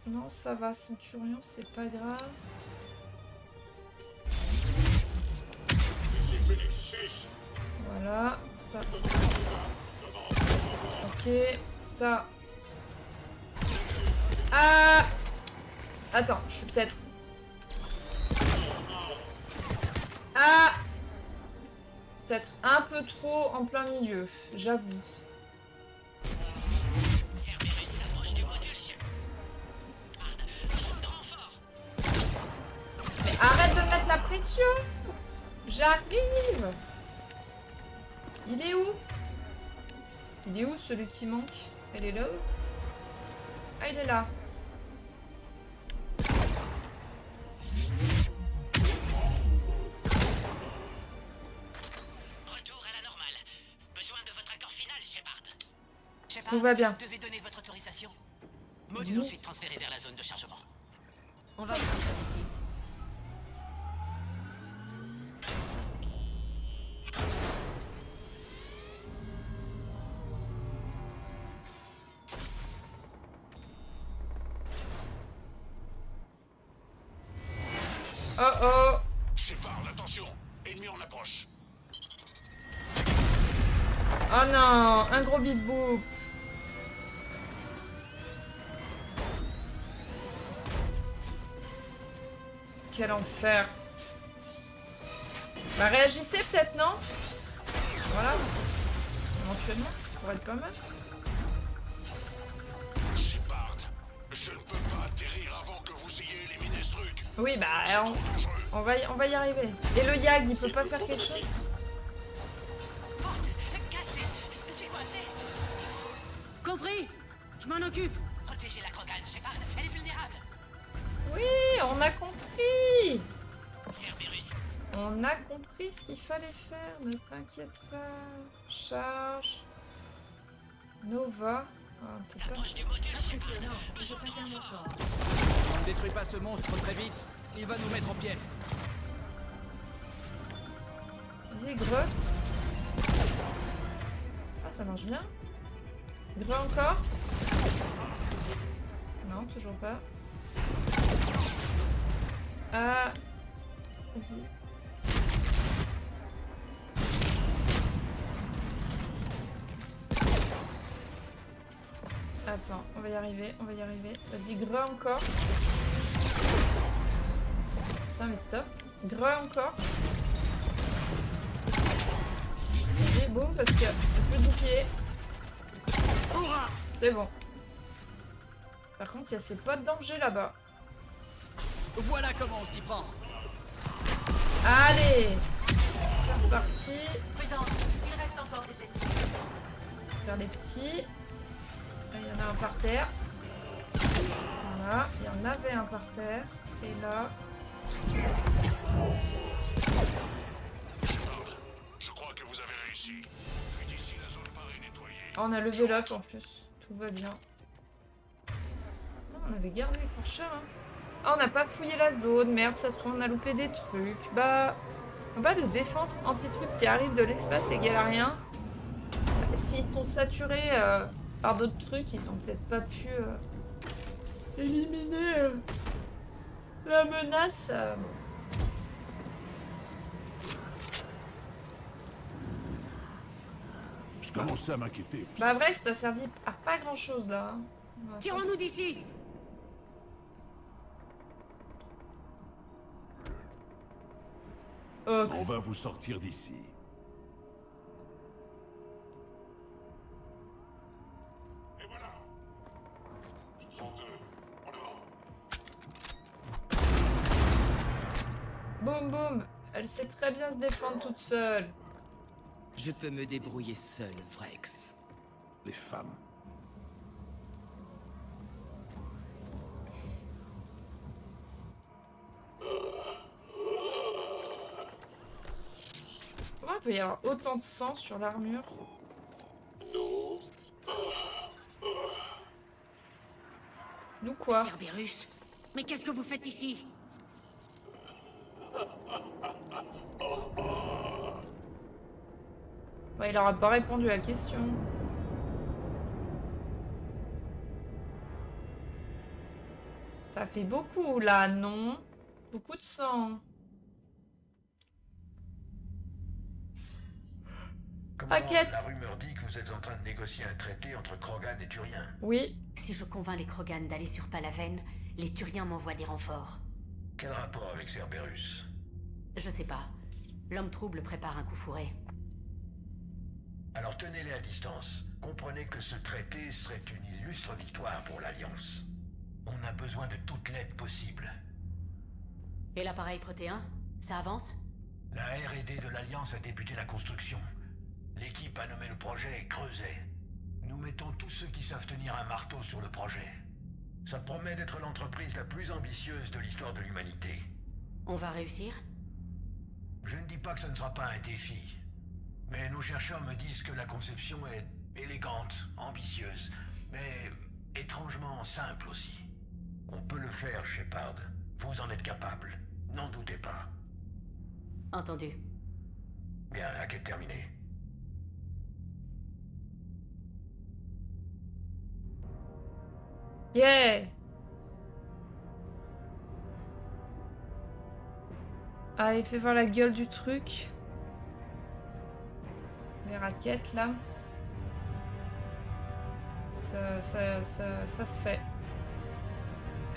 Non, ça va, Centurion, c'est pas grave. Voilà, ça. Ok, ça. Ah! Attends, je suis peut-être... Ah! Peut-être un peu trop en plein milieu, j'avoue. Cerberus s'approche du module, Shepard. Besoin de renfort. Mais arrête de me mettre la pression! J'arrive! Il est où? Il est où celui qui manque? Elle est là où? Ah, il est là. Retour à la normale. Besoin de votre accord final, Shepard. Shepard, Tout va bien. vous devez donner votre autorisation. Module ensuite transféré vers la zone de chargement. On va faire ça d'ici. Oh oh. Shepard, attention. Ennemi en approche. Oh non, un gros bip boop. Quel enfer. Bah réagissez peut-être, non? Voilà. Éventuellement, ça pourrait être pas mal. Shepard, je ne peux pas atterrir avant que vous ayez éliminé ce truc. Oui, bah on va y arriver. Et le Yag, il peut pas faire quelque chose? Compris. Je m'en occupe. Protégez la Krogan, Shepard. Elle est vulnérable. Oui, on a compris. Cerberus. On a compris ce qu'il fallait faire, ne t'inquiète pas. Charge. Nova. Ah, peut-être pas. Approche du module, Shepard. Besoin de renfort. On ne détruit pas ce monstre très vite, il va nous mettre en pièces. Vas-y, greu. Ah, ça marche bien. Greu encore. Non, toujours pas. Ah. Vas-y. Attends, on va y arriver, on va y arriver. Vas-y, greu encore. Putain, mais stop. Greu encore. Vas-y, boum, parce que plus de bouclier. C'est bon. Par contre, il y a ces potes danger là-bas. Voilà comment on s'y prend. Allez, c'est reparti. Prudence, il reste encore des ennemis. Vers les petits. Là, il y en a un par terre. Voilà, il y en avait un par terre. Et là... Je crois que vous avez réussi. Puis d'ici la zone parée nettoyée. Oh, on a levé l'up en plus. Tout va bien. Oh, on avait gardé pour cher, hein. Oh, on n'a pas fouillé la zone. Merde, ça se trouve, on a loupé des trucs. Bah... Pas de défense anti-truc qui arrive de l'espace égal à rien. S'ils sont saturés par d'autres trucs, ils ont peut-être pas pu éliminer la menace. Je commençais à m'inquiéter. Bah vrai, ça a servi à pas grand-chose là. Tirons-nous d'ici. Okay. On va vous sortir d'ici. Et voilà. Ce sont eux. En avant. Boum boum. Elle sait très bien se défendre toute seule. Je peux me débrouiller seul, Vrex. Les femmes. Comment il peut y avoir autant de sang sur l'armure? Nous quoi? Cerberus, mais qu'est-ce que vous faites ici? Bah, il aura pas répondu à la question. Ça fait beaucoup là, non? Beaucoup de sang. Paquette. La rumeur dit que vous êtes en train de négocier un traité entre Krogan et Turiens. Oui. Si je convainc les Krogan d'aller sur Palaven, les Turiens m'envoient des renforts. Quel rapport avec Cerberus? Je sais pas. L'homme trouble prépare un coup fourré. Alors tenez-les à distance. Comprenez que ce traité serait une illustre victoire pour l'Alliance. On a besoin de toute l'aide possible. Et l'appareil protéin? Ça avance? La R&D de l'Alliance a débuté la construction. L'équipe a nommé le projet Creuset. Nous mettons tous ceux qui savent tenir un marteau sur le projet. Ça promet d'être l'entreprise la plus ambitieuse de l'histoire de l'humanité. On va réussir? Je ne dis pas que ce ne sera pas un défi. Mais nos chercheurs me disent que la conception est élégante, ambitieuse, mais étrangement simple aussi. On peut le faire, Shepard. Vous en êtes capable. N'en doutez pas. Entendu. Bien, la quête terminée. Yeah! Allez, fais voir la gueule du truc. Les raquettes, là. Ça se fait.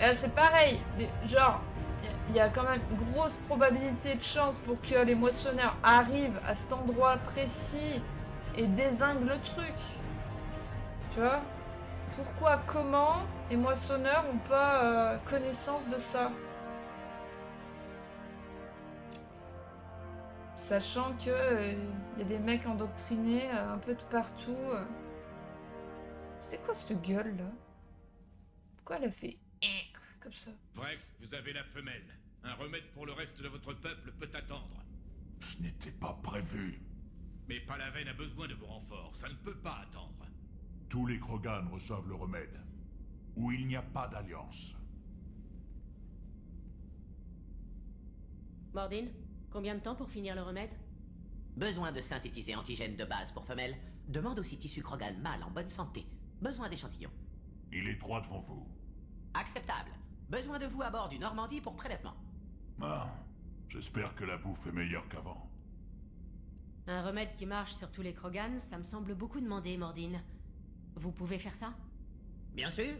Et c'est pareil. Genre, il y a quand même une grosse probabilité de chance pour que les moissonneurs arrivent à cet endroit précis et dézinguent le truc. Tu vois? Pourquoi, comment les moissonneurs n'ont pas connaissance de ça? Sachant que y a des mecs endoctrinés un peu de partout. C'était quoi cette gueule là? Pourquoi elle a fait comme ça? Vrex, vous avez la femelle. Un remède pour le reste de votre peuple peut attendre. Ce n'était pas prévu. Mais Palaven a besoin de vos renforts, ça ne peut pas attendre. Tous les Krogan reçoivent le remède. Ou il n'y a pas d'alliance. Mordine, combien de temps pour finir le remède? Besoin de synthétiser antigène de base pour femelle. Demande aussi tissu Krogan mâle en bonne santé. Besoin d'échantillons. Il est droit devant vous. Acceptable. Besoin de vous à bord du Normandie pour prélèvement. Ah, j'espère que la bouffe est meilleure qu'avant. Un remède qui marche sur tous les Krogan, ça me semble beaucoup demander, Mordine. Vous pouvez faire ça? Bien sûr.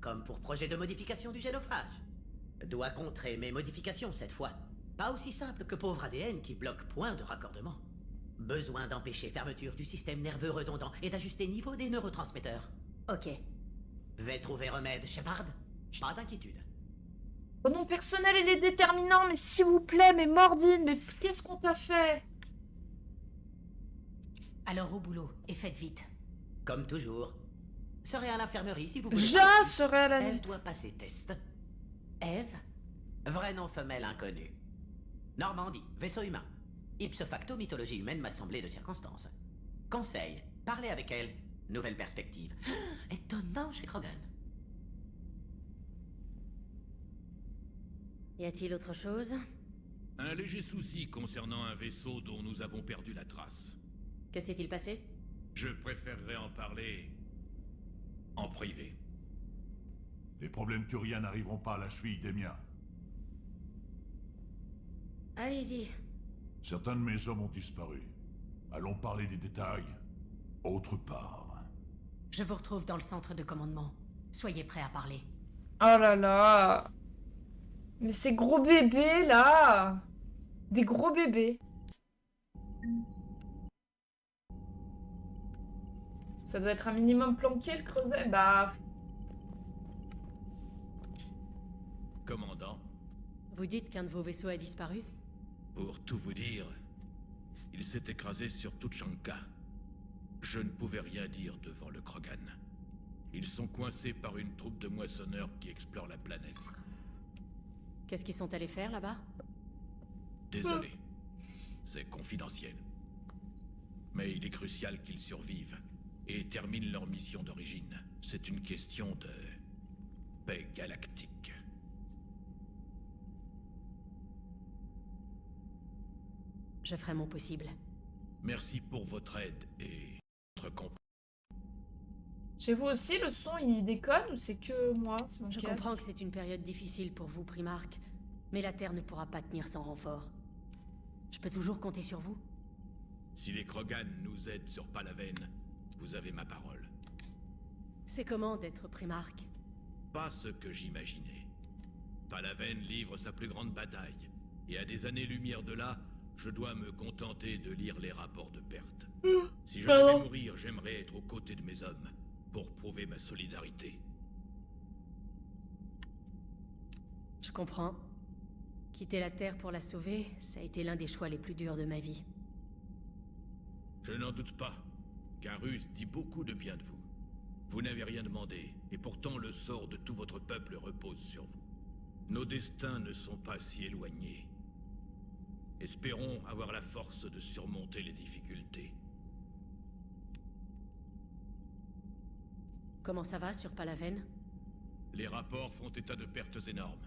Comme pour projet de modification du génophage. Doit contrer mes modifications cette fois. Pas aussi simple que pauvre ADN qui bloque point de raccordement. Besoin d'empêcher fermeture du système nerveux redondant et d'ajuster niveau des neurotransmetteurs. Ok. Vais trouver remède, Shepard. Pas d'inquiétude. Oh non, personnel, il est déterminant, mais s'il vous plaît, mais Mordine, mais qu'est-ce qu'on t'a fait? Alors au boulot, et faites vite. Comme toujours. Serez à l'infirmerie si vous voulez. Je serai à la... Eve doit passer test. Eve? Vrai nom femelle inconnu. Normandie, vaisseau humain. Ipso facto, mythologie humaine m'assemblée de circonstances. Conseil, parlez avec elle. Nouvelle perspective. Étonnant chez Krogan. Y a-t-il autre chose? Un léger souci concernant un vaisseau dont nous avons perdu la trace. Que s'est-il passé? Je préférerais en parler en privé. Les problèmes turiens n'arriveront pas à la cheville des miens. Allez-y. Certains de mes hommes ont disparu. Allons parler des détails autre part. Je vous retrouve dans le centre de commandement. Soyez prêts à parler. Oh là là. Mais ces gros bébés là. Des gros bébés. Ça doit être un minimum planqué le creuset. Bah... Commandant, Vous dites qu'un de vos vaisseaux a disparu? pour tout vous dire, il s'est écrasé sur Tuchanka. Je ne pouvais rien dire devant le Krogan. Ils sont coincés par une troupe de moissonneurs qui explorent la planète. Qu'est-ce qu'ils sont allés faire là-bas? Désolé, c'est confidentiel. Mais il est crucial qu'ils survivent et terminent leur mission d'origine. C'est une question de paix galactique. Je ferai mon possible. Merci pour votre aide et votre compréhension. Chez vous aussi, le son, il déconne ou c'est que moi, c'est mon Je casque? comprends que c'est une période difficile pour vous, Primarque, mais la Terre ne pourra pas tenir sans renfort. Je peux toujours compter sur vous? Si les Krogan nous aident sur Palaven, vous avez ma parole. C'est comment d'être Primarque? Pas ce que j'imaginais. Palaven livre sa plus grande bataille, et à des années-lumière de là, je dois me contenter de lire les rapports de perte. Si je devais mourir, j'aimerais être aux côtés de mes hommes, pour prouver ma solidarité. Je comprends. Quitter la Terre pour la sauver, ça a été l'un des choix les plus durs de ma vie. Je n'en doute pas. Garus dit beaucoup de bien de vous. Vous n'avez rien demandé, et pourtant le sort de tout votre peuple repose sur vous. Nos destins ne sont pas si éloignés. Espérons avoir la force de surmonter les difficultés. Comment ça va sur Palaven? Les rapports font état de pertes énormes.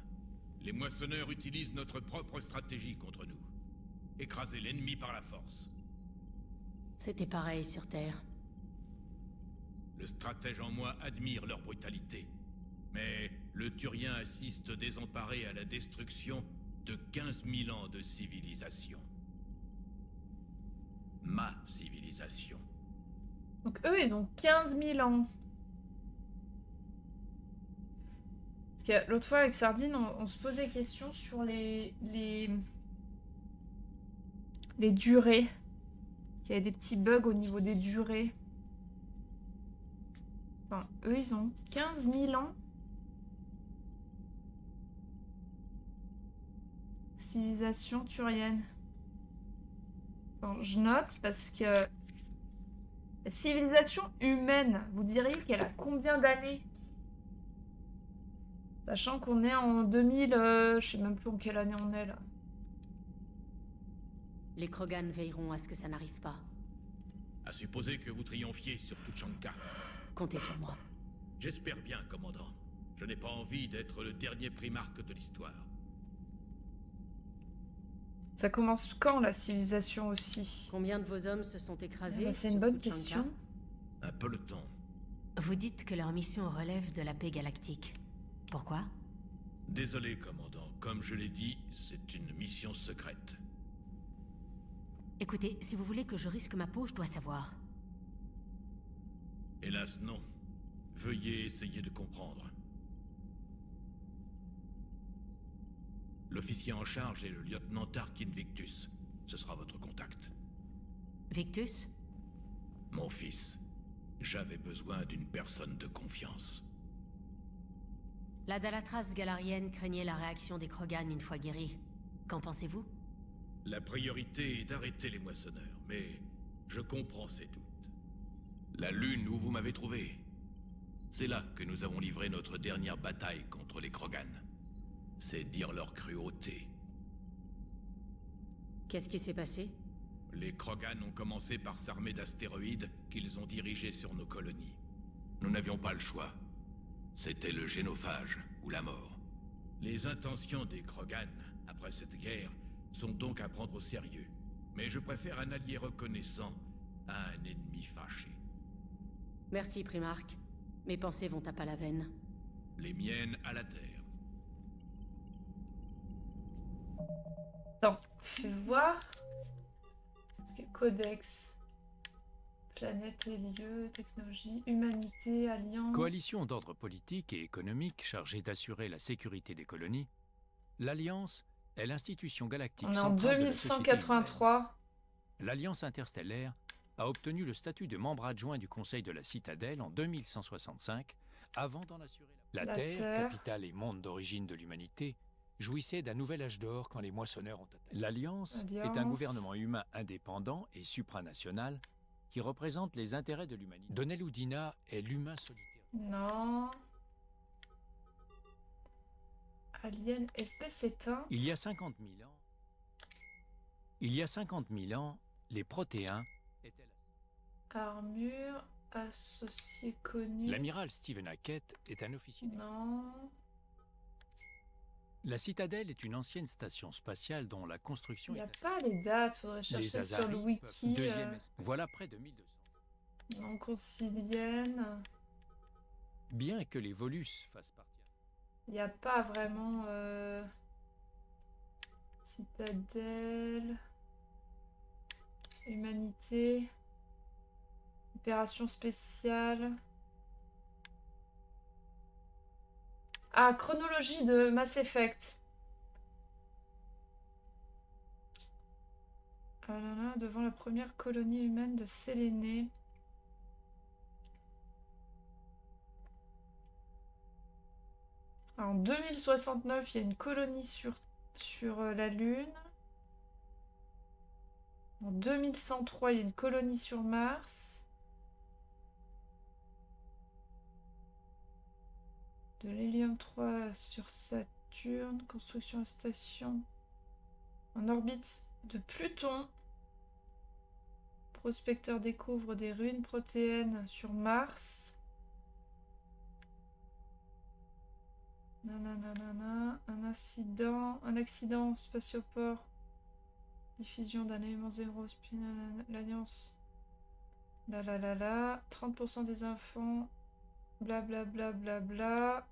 Les moissonneurs utilisent notre propre stratégie contre nous. Écraser l'ennemi par la force. C'était pareil sur Terre. Le stratège en moi admire leur brutalité. Mais le Turien assiste désemparé à la destruction de 15 000 ans de civilisation. Ma civilisation. Donc eux, ils ont 15 000 ans. Parce que l'autre fois, avec Sardine, on se posait question sur les durées. Il y avait des petits bugs au niveau des durées. Enfin, eux, ils ont 15 000 ans. Civilisation turienne. Attends, je note parce que la civilisation humaine, vous diriez qu'elle a combien d'années? Sachant qu'on est en 2000, je sais même plus en quelle année on est là. Les Krogan veilleront à ce que ça n'arrive pas. À supposer que vous triomphiez sur Tuchanka. Comptez sur moi. J'espère bien, commandant. Je n'ai pas envie d'être le dernier primarque de l'histoire. Ça commence quand, la civilisation aussi? Combien de vos hommes se sont écrasés? C'est une bonne question. Un peu le temps. Vous dites que leur mission relève de la paix galactique. Pourquoi? Désolé, commandant. Comme je l'ai dit, c'est une mission secrète. Écoutez, si vous voulez que je risque ma peau, je dois savoir. Hélas, non. Veuillez essayer de comprendre. L'officier en charge est le lieutenant Tarkin Victus. Ce sera votre contact. Victus? Mon fils, j'avais besoin d'une personne de confiance. La Dalatras galarienne craignait la réaction des Krogan une fois guéris. Qu'en pensez-vous? La priorité est d'arrêter les moissonneurs, mais je comprends ces doutes. La lune où vous m'avez trouvé. C'est là que nous avons livré notre dernière bataille contre les Krogan. C'est dire leur cruauté. Qu'est-ce qui s'est passé? Les Krogan ont commencé par s'armer d'astéroïdes qu'ils ont dirigés sur nos colonies. Nous n'avions pas le choix. C'était le génophage ou la mort. Les intentions des Krogan, après cette guerre, sont donc à prendre au sérieux. Mais je préfère un allié reconnaissant à un ennemi fâché. Merci, Primarque. Mes pensées vont à Palaven. Les miennes à la terre. Attends, fais voir. Parce que codex, planète et lieu, technologie, humanité, alliance. Coalition d'ordre politique et économique chargée d'assurer la sécurité des colonies, l'Alliance est l'institution galactique On est en centrale de la société 2183. humaine. L'Alliance interstellaire a obtenu le statut de membre adjoint du Conseil de la Citadelle en 2165, avant d'en assurer la Terre, capitale et monde d'origine de l'humanité, jouissait d'un nouvel âge d'or quand les moissonneurs ont attaqué. L'Alliance est un gouvernement humain indépendant et supranational qui représente les intérêts de l'humanité. Doneludina est l'humain solitaire. Non. Alien, espèce éteinte. Il y a 50 000 ans, les Protéens étaient Armure, associé connu. L'amiral Stephen Hackett est un officier. Non. La Citadelle est une ancienne station spatiale dont la construction Il n'y a pas les dates, faudrait chercher sur le wiki. Voilà près de 1200. Non, concilienne. Bien que les Volus fassent partie. Il n'y a pas vraiment... Citadelle... Humanité... Opération spéciale... Ah, chronologie de Mass Effect. Ah là là, devant la première colonie humaine de Séléné. En 2069, il y a une colonie sur la Lune. En 2103, il y a une colonie sur Mars. De l'hélium 3 sur Saturne. Construction de station. En orbite de Pluton. Prospecteur découvre des ruines protéennes sur Mars. Nanana, un accident spatioport. Diffusion d'un élément zéro, l'alliance. Là. 30% des enfants. Blablabla.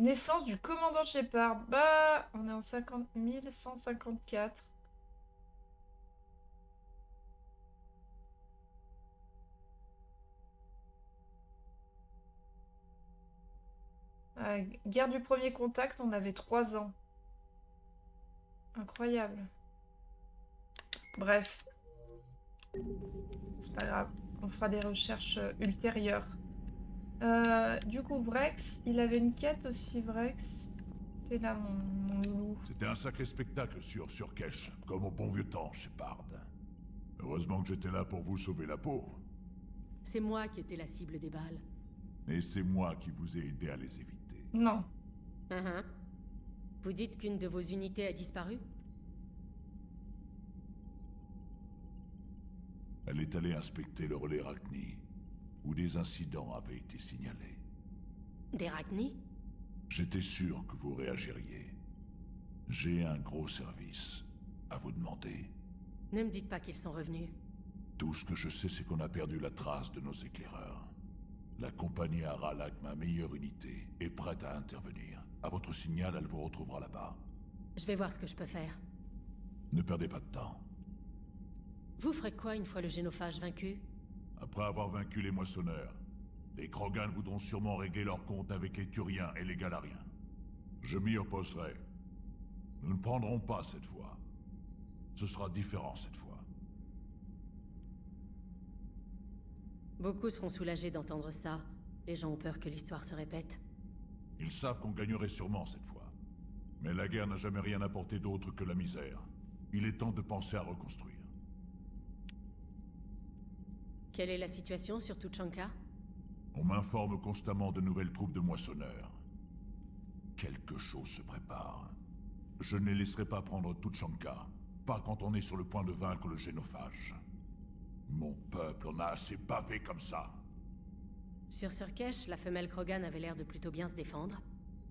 Naissance du commandant Shepard. Bah, on est en 50 154. Guerre du premier contact, on avait 3 ans. Incroyable. Bref. C'est pas grave. On fera des recherches ultérieures. Du coup, Vrex, il avait une quête aussi, Vrex. T'es là, mon loulou. C'était un sacré spectacle sur Kesh, comme au bon vieux temps, Shepard. Heureusement que j'étais là pour vous sauver la peau. C'est moi qui étais la cible des balles. Et c'est moi qui vous ai aidé à les éviter. Non. Vous dites qu'une de vos unités a disparu? Elle est allée inspecter le relais Rachni, où des incidents avaient été signalés. Des Rachni? J'étais sûr que vous réagiriez. J'ai un gros service à vous demander. Ne me dites pas qu'ils sont revenus. Tout ce que je sais, c'est qu'on a perdu la trace de nos éclaireurs. La compagnie Aralak, ma meilleure unité, est prête à intervenir. À votre signal, elle vous retrouvera là-bas. Je vais voir ce que je peux faire. Ne perdez pas de temps. Vous ferez quoi une fois le génophage vaincu? Après avoir vaincu les moissonneurs, les Krogan voudront sûrement régler leur compte avec les Turiens et les Galariens. Je m'y opposerai. Nous ne prendrons pas cette fois. Ce sera différent cette fois. Beaucoup seront soulagés d'entendre ça. Les gens ont peur que l'histoire se répète. Ils savent qu'on gagnerait sûrement cette fois. Mais la guerre n'a jamais rien apporté d'autre que la misère. Il est temps de penser à reconstruire. Quelle est la situation sur Tuchanka? On m'informe constamment de nouvelles troupes de moissonneurs. Quelque chose se prépare. Je ne les laisserai pas prendre Tuchanka. Pas quand on est sur le point de vaincre le génophage. Mon peuple en a assez bavé comme ça. Sur Surkesh, la femelle Krogan avait l'air de plutôt bien se défendre.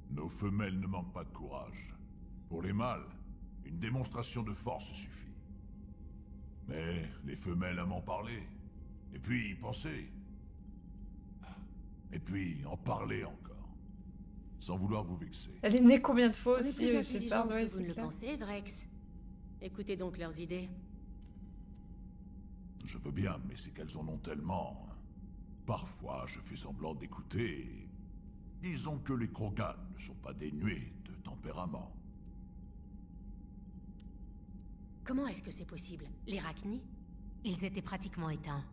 Nos femelles ne manquent pas de courage. Pour les mâles, une démonstration de force suffit. Mais les femelles aiment en parler. Et puis y penser. Et puis en parler encore. Sans vouloir vous vexer. Elle est née combien de fois On aussi, est plus Shepard, intelligente ouais, que vous c'est ne le clair. pensez, Vrex. Écoutez donc leurs idées. Je veux bien, mais c'est qu'elles en ont tellement. Parfois, je fais semblant d'écouter. Et disons que les Krogan ne sont pas dénués de tempérament. Comment est-ce que c'est possible? Les Rachni? Ils étaient pratiquement éteints.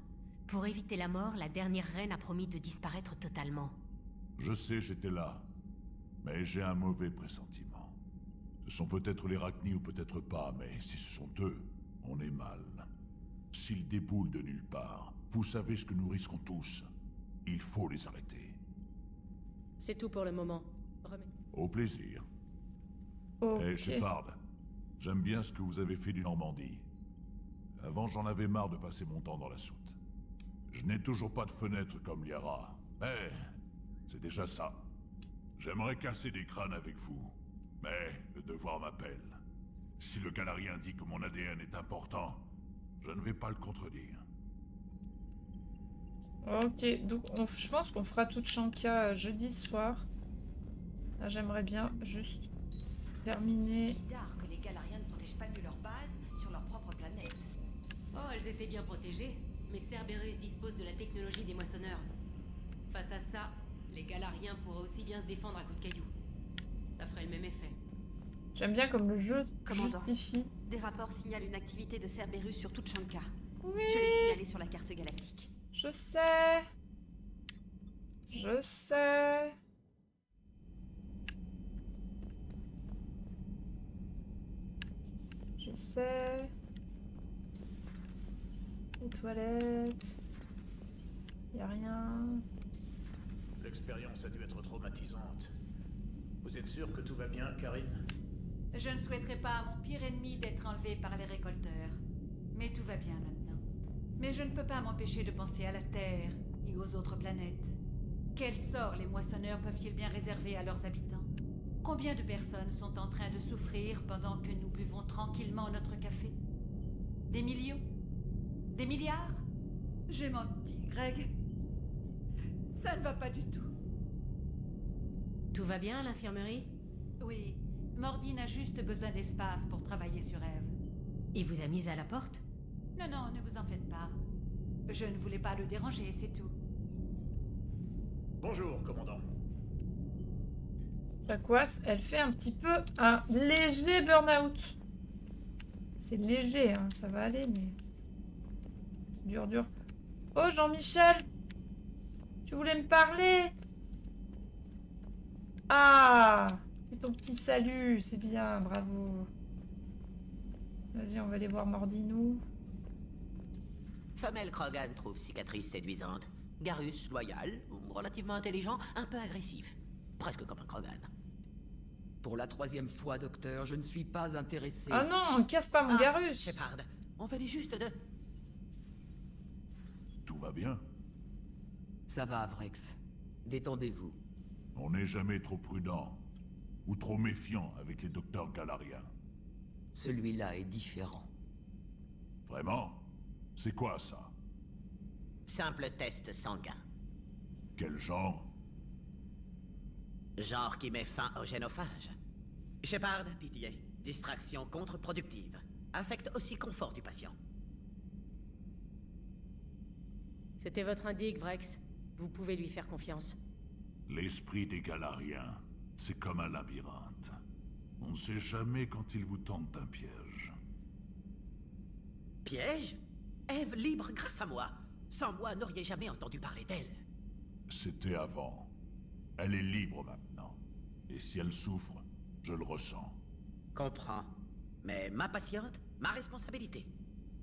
Pour éviter la mort, la dernière reine a promis de disparaître totalement. Je sais, j'étais là. Mais j'ai un mauvais pressentiment. Ce sont peut-être les Rachni ou peut-être pas, mais si ce sont eux, on est mal. S'ils déboulent de nulle part, vous savez ce que nous risquons tous. Il faut les arrêter. C'est tout pour le moment. Au plaisir. Ok. Eh, Shepard, j'aime bien ce que vous avez fait du Normandie. Avant, j'en avais marre de passer mon temps dans la soute. Je n'ai toujours pas de fenêtre comme Liara, mais c'est déjà ça. J'aimerais casser des crânes avec vous, mais le devoir m'appelle. Si le Galarien dit que mon ADN est important, je ne vais pas le contredire. Ok, donc je pense qu'on fera Tuchanka jeudi soir. Là, j'aimerais bien juste terminer. Bizarre que les Galariens ne protègent pas mieux leur base sur leur propre planète. Oh, elles étaient bien protégées, mais Cerberus dispose de la technologie des moissonneurs. Face à ça, les Galariens pourraient aussi bien se défendre à coups de cailloux. Ça ferait le même effet. J'aime bien comme le jeu Commandant, justifie. des rapports signalent une activité de Cerberus sur Tuchanka. Oui. Je l'ai signalé sur la carte galactique. Je sais. Je sais. Je sais. Les toilettes. Y a rien. L'expérience a dû être traumatisante. Vous êtes sûr que tout va bien, Karine? Je ne souhaiterais pas à mon pire ennemi d'être enlevé par les récolteurs. Mais tout va bien maintenant. Mais je ne peux pas m'empêcher de penser à la Terre et aux autres planètes. Quel sort les moissonneurs peuvent-ils bien réserver à leurs habitants? Combien de personnes sont en train de souffrir pendant que nous buvons tranquillement notre café? Des millions? Des milliards? J'ai menti, Greg. Ça ne va pas du tout. Tout va bien à l'infirmerie? Oui, Mordine a juste besoin d'espace pour travailler sur Eve. Il vous a mise à la porte? Non, non, ne vous en faites pas. Je ne voulais pas le déranger, c'est tout. Bonjour, commandant. Jaquas, elle fait un petit peu un léger burn-out. C'est léger, hein, ça va aller, mais... Dur, dur. Oh, Jean-Michel! Tu voulais me parler? Ah! C'est ton petit salut, c'est bien, bravo. Vas-y, on va aller voir Mordinou. Femelle Krogan trouve cicatrice séduisante. Garus, loyal, relativement intelligent, un peu agressif. Presque comme un Krogan. Pour la 3e fois, docteur, je ne suis pas intéressé. Ah non, casse pas mon Garus! Shepard, on venait juste de... Tout va bien? Ça va, Vrex. Détendez-vous. On n'est jamais trop prudent. Ou trop méfiant avec les docteurs galariens. Celui-là est différent. Vraiment? C'est quoi ça? Simple test sanguin. Quel genre? Genre qui met fin au génophage. Shepard, pitié. Distraction contre-productive. Affecte aussi confort du patient. C'était votre indique, Vrex. Vous pouvez lui faire confiance. L'esprit des galariens, c'est comme un labyrinthe. On ne sait jamais quand ils vous tentent un piège. Piège? Ève libre grâce à moi. Sans moi, n'auriez jamais entendu parler d'elle. C'était avant. Elle est libre maintenant. Et si elle souffre, je le ressens. Comprends. Mais ma patiente, ma responsabilité.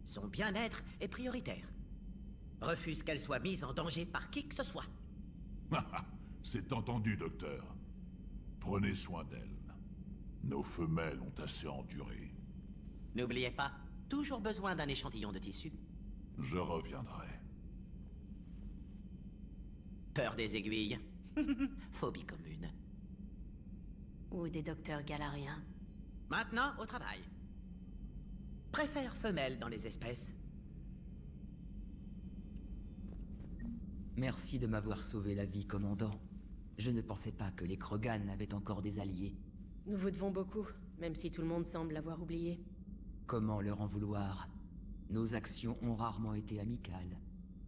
Son bien-être est prioritaire. Refuse qu'elle soit mise en danger par qui que ce soit. C'est entendu, docteur. Prenez soin d'elle. Nos femelles ont assez enduré. N'oubliez pas, toujours besoin d'un échantillon de tissu. Je reviendrai. Peur des aiguilles. Phobie commune. Ou des docteurs galariens. Maintenant, au travail. Préfère femelle dans les espèces. Merci de m'avoir sauvé la vie, commandant. Je ne pensais pas que les Krogan avaient encore des alliés. Nous vous devons beaucoup, même si tout le monde semble l'avoir oublié. Comment leur en vouloir? Nos actions ont rarement été amicales.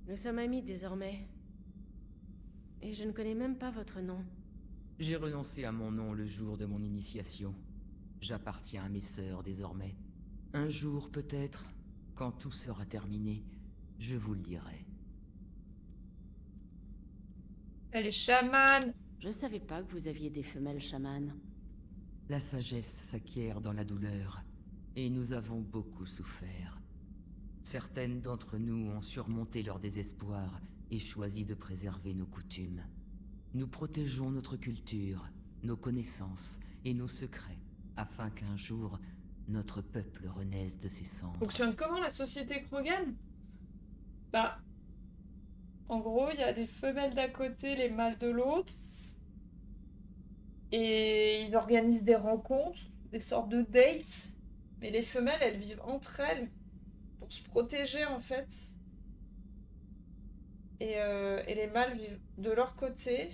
Nous sommes amis désormais. Et je ne connais même pas votre nom. J'ai renoncé à mon nom le jour de mon initiation. J'appartiens à mes sœurs désormais. Un jour peut-être, quand tout sera terminé, je vous le dirai. Elle est chamane. Je savais pas que vous aviez des femelles chamanes. La sagesse s'acquiert dans la douleur, et nous avons beaucoup souffert. Certaines d'entre nous ont surmonté leur désespoir et choisi de préserver nos coutumes. Nous protégeons notre culture, nos connaissances et nos secrets, afin qu'un jour, notre peuple renaisse de ses cendres. Fonctionne comment la société Krogan? Bah, en gros, il y a des femelles d'un côté, les mâles de l'autre. Et ils organisent des rencontres, des sortes de dates. Mais les femelles, elles vivent entre elles pour se protéger, en fait. Et les mâles vivent de leur côté.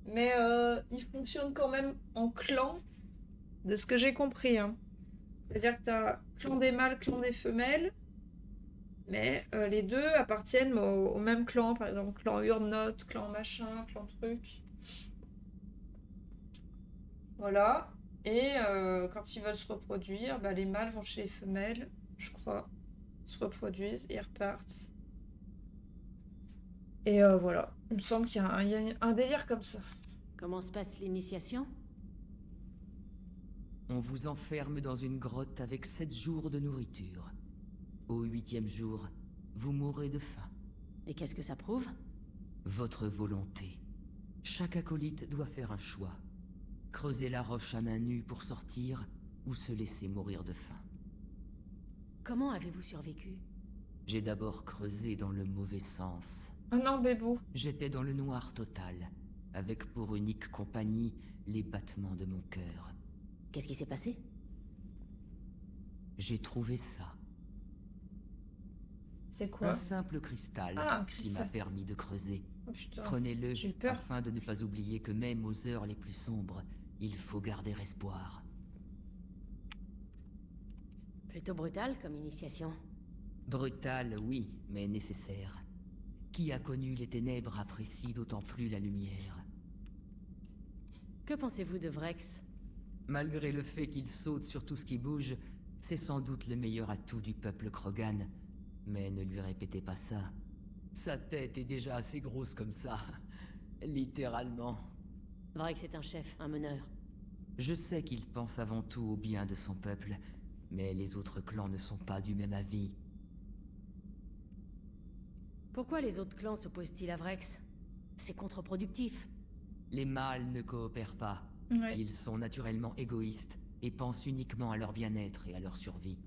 Mais ils fonctionnent quand même en clan, de ce que j'ai compris. Hein. C'est-à-dire que t'as clan des mâles, clan des femelles. Mais les deux appartiennent au même clan, par exemple, clan Urnot, clan machin, clan truc. Voilà. Et quand ils veulent se reproduire, bah, les mâles vont chez les femelles, je crois, se reproduisent et repartent. Et voilà. Il me semble qu'il y a un délire comme ça. Comment se passe l'initiation? On vous enferme dans une grotte avec 7 jours de nourriture. Au 8e jour, vous mourrez de faim. Et qu'est-ce que ça prouve? Votre volonté. Chaque acolyte doit faire un choix. Creuser la roche à main nue pour sortir, ou se laisser mourir de faim. Comment avez-vous survécu? J'ai d'abord creusé dans le mauvais sens. Oh non, bébou. J'étais dans le noir total, avec pour unique compagnie les battements de mon cœur. Qu'est-ce qui s'est passé? J'ai trouvé ça. C'est quoi? Un simple cristal Ah, un qui m'a cristal. permis de creuser. Oh putain. Prenez-le J'ai eu peur. afin de ne pas oublier que même aux heures les plus sombres, il faut garder espoir. Plutôt brutal comme initiation. Brutal, oui, mais nécessaire. Qui a connu les ténèbres apprécie d'autant plus la lumière. Que pensez-vous de Vrex? Malgré le fait qu'il saute sur tout ce qui bouge, c'est sans doute le meilleur atout du peuple Krogan. Mais ne lui répétez pas ça. Sa tête est déjà assez grosse comme ça. Littéralement. Vrex est un chef, un meneur. Je sais qu'il pense avant tout au bien de son peuple, mais les autres clans ne sont pas du même avis. Pourquoi les autres clans s'opposent-ils à Vrex? C'est contre-productif. Les mâles ne coopèrent pas. Ouais. Ils sont naturellement égoïstes et pensent uniquement à leur bien-être et à leur survie.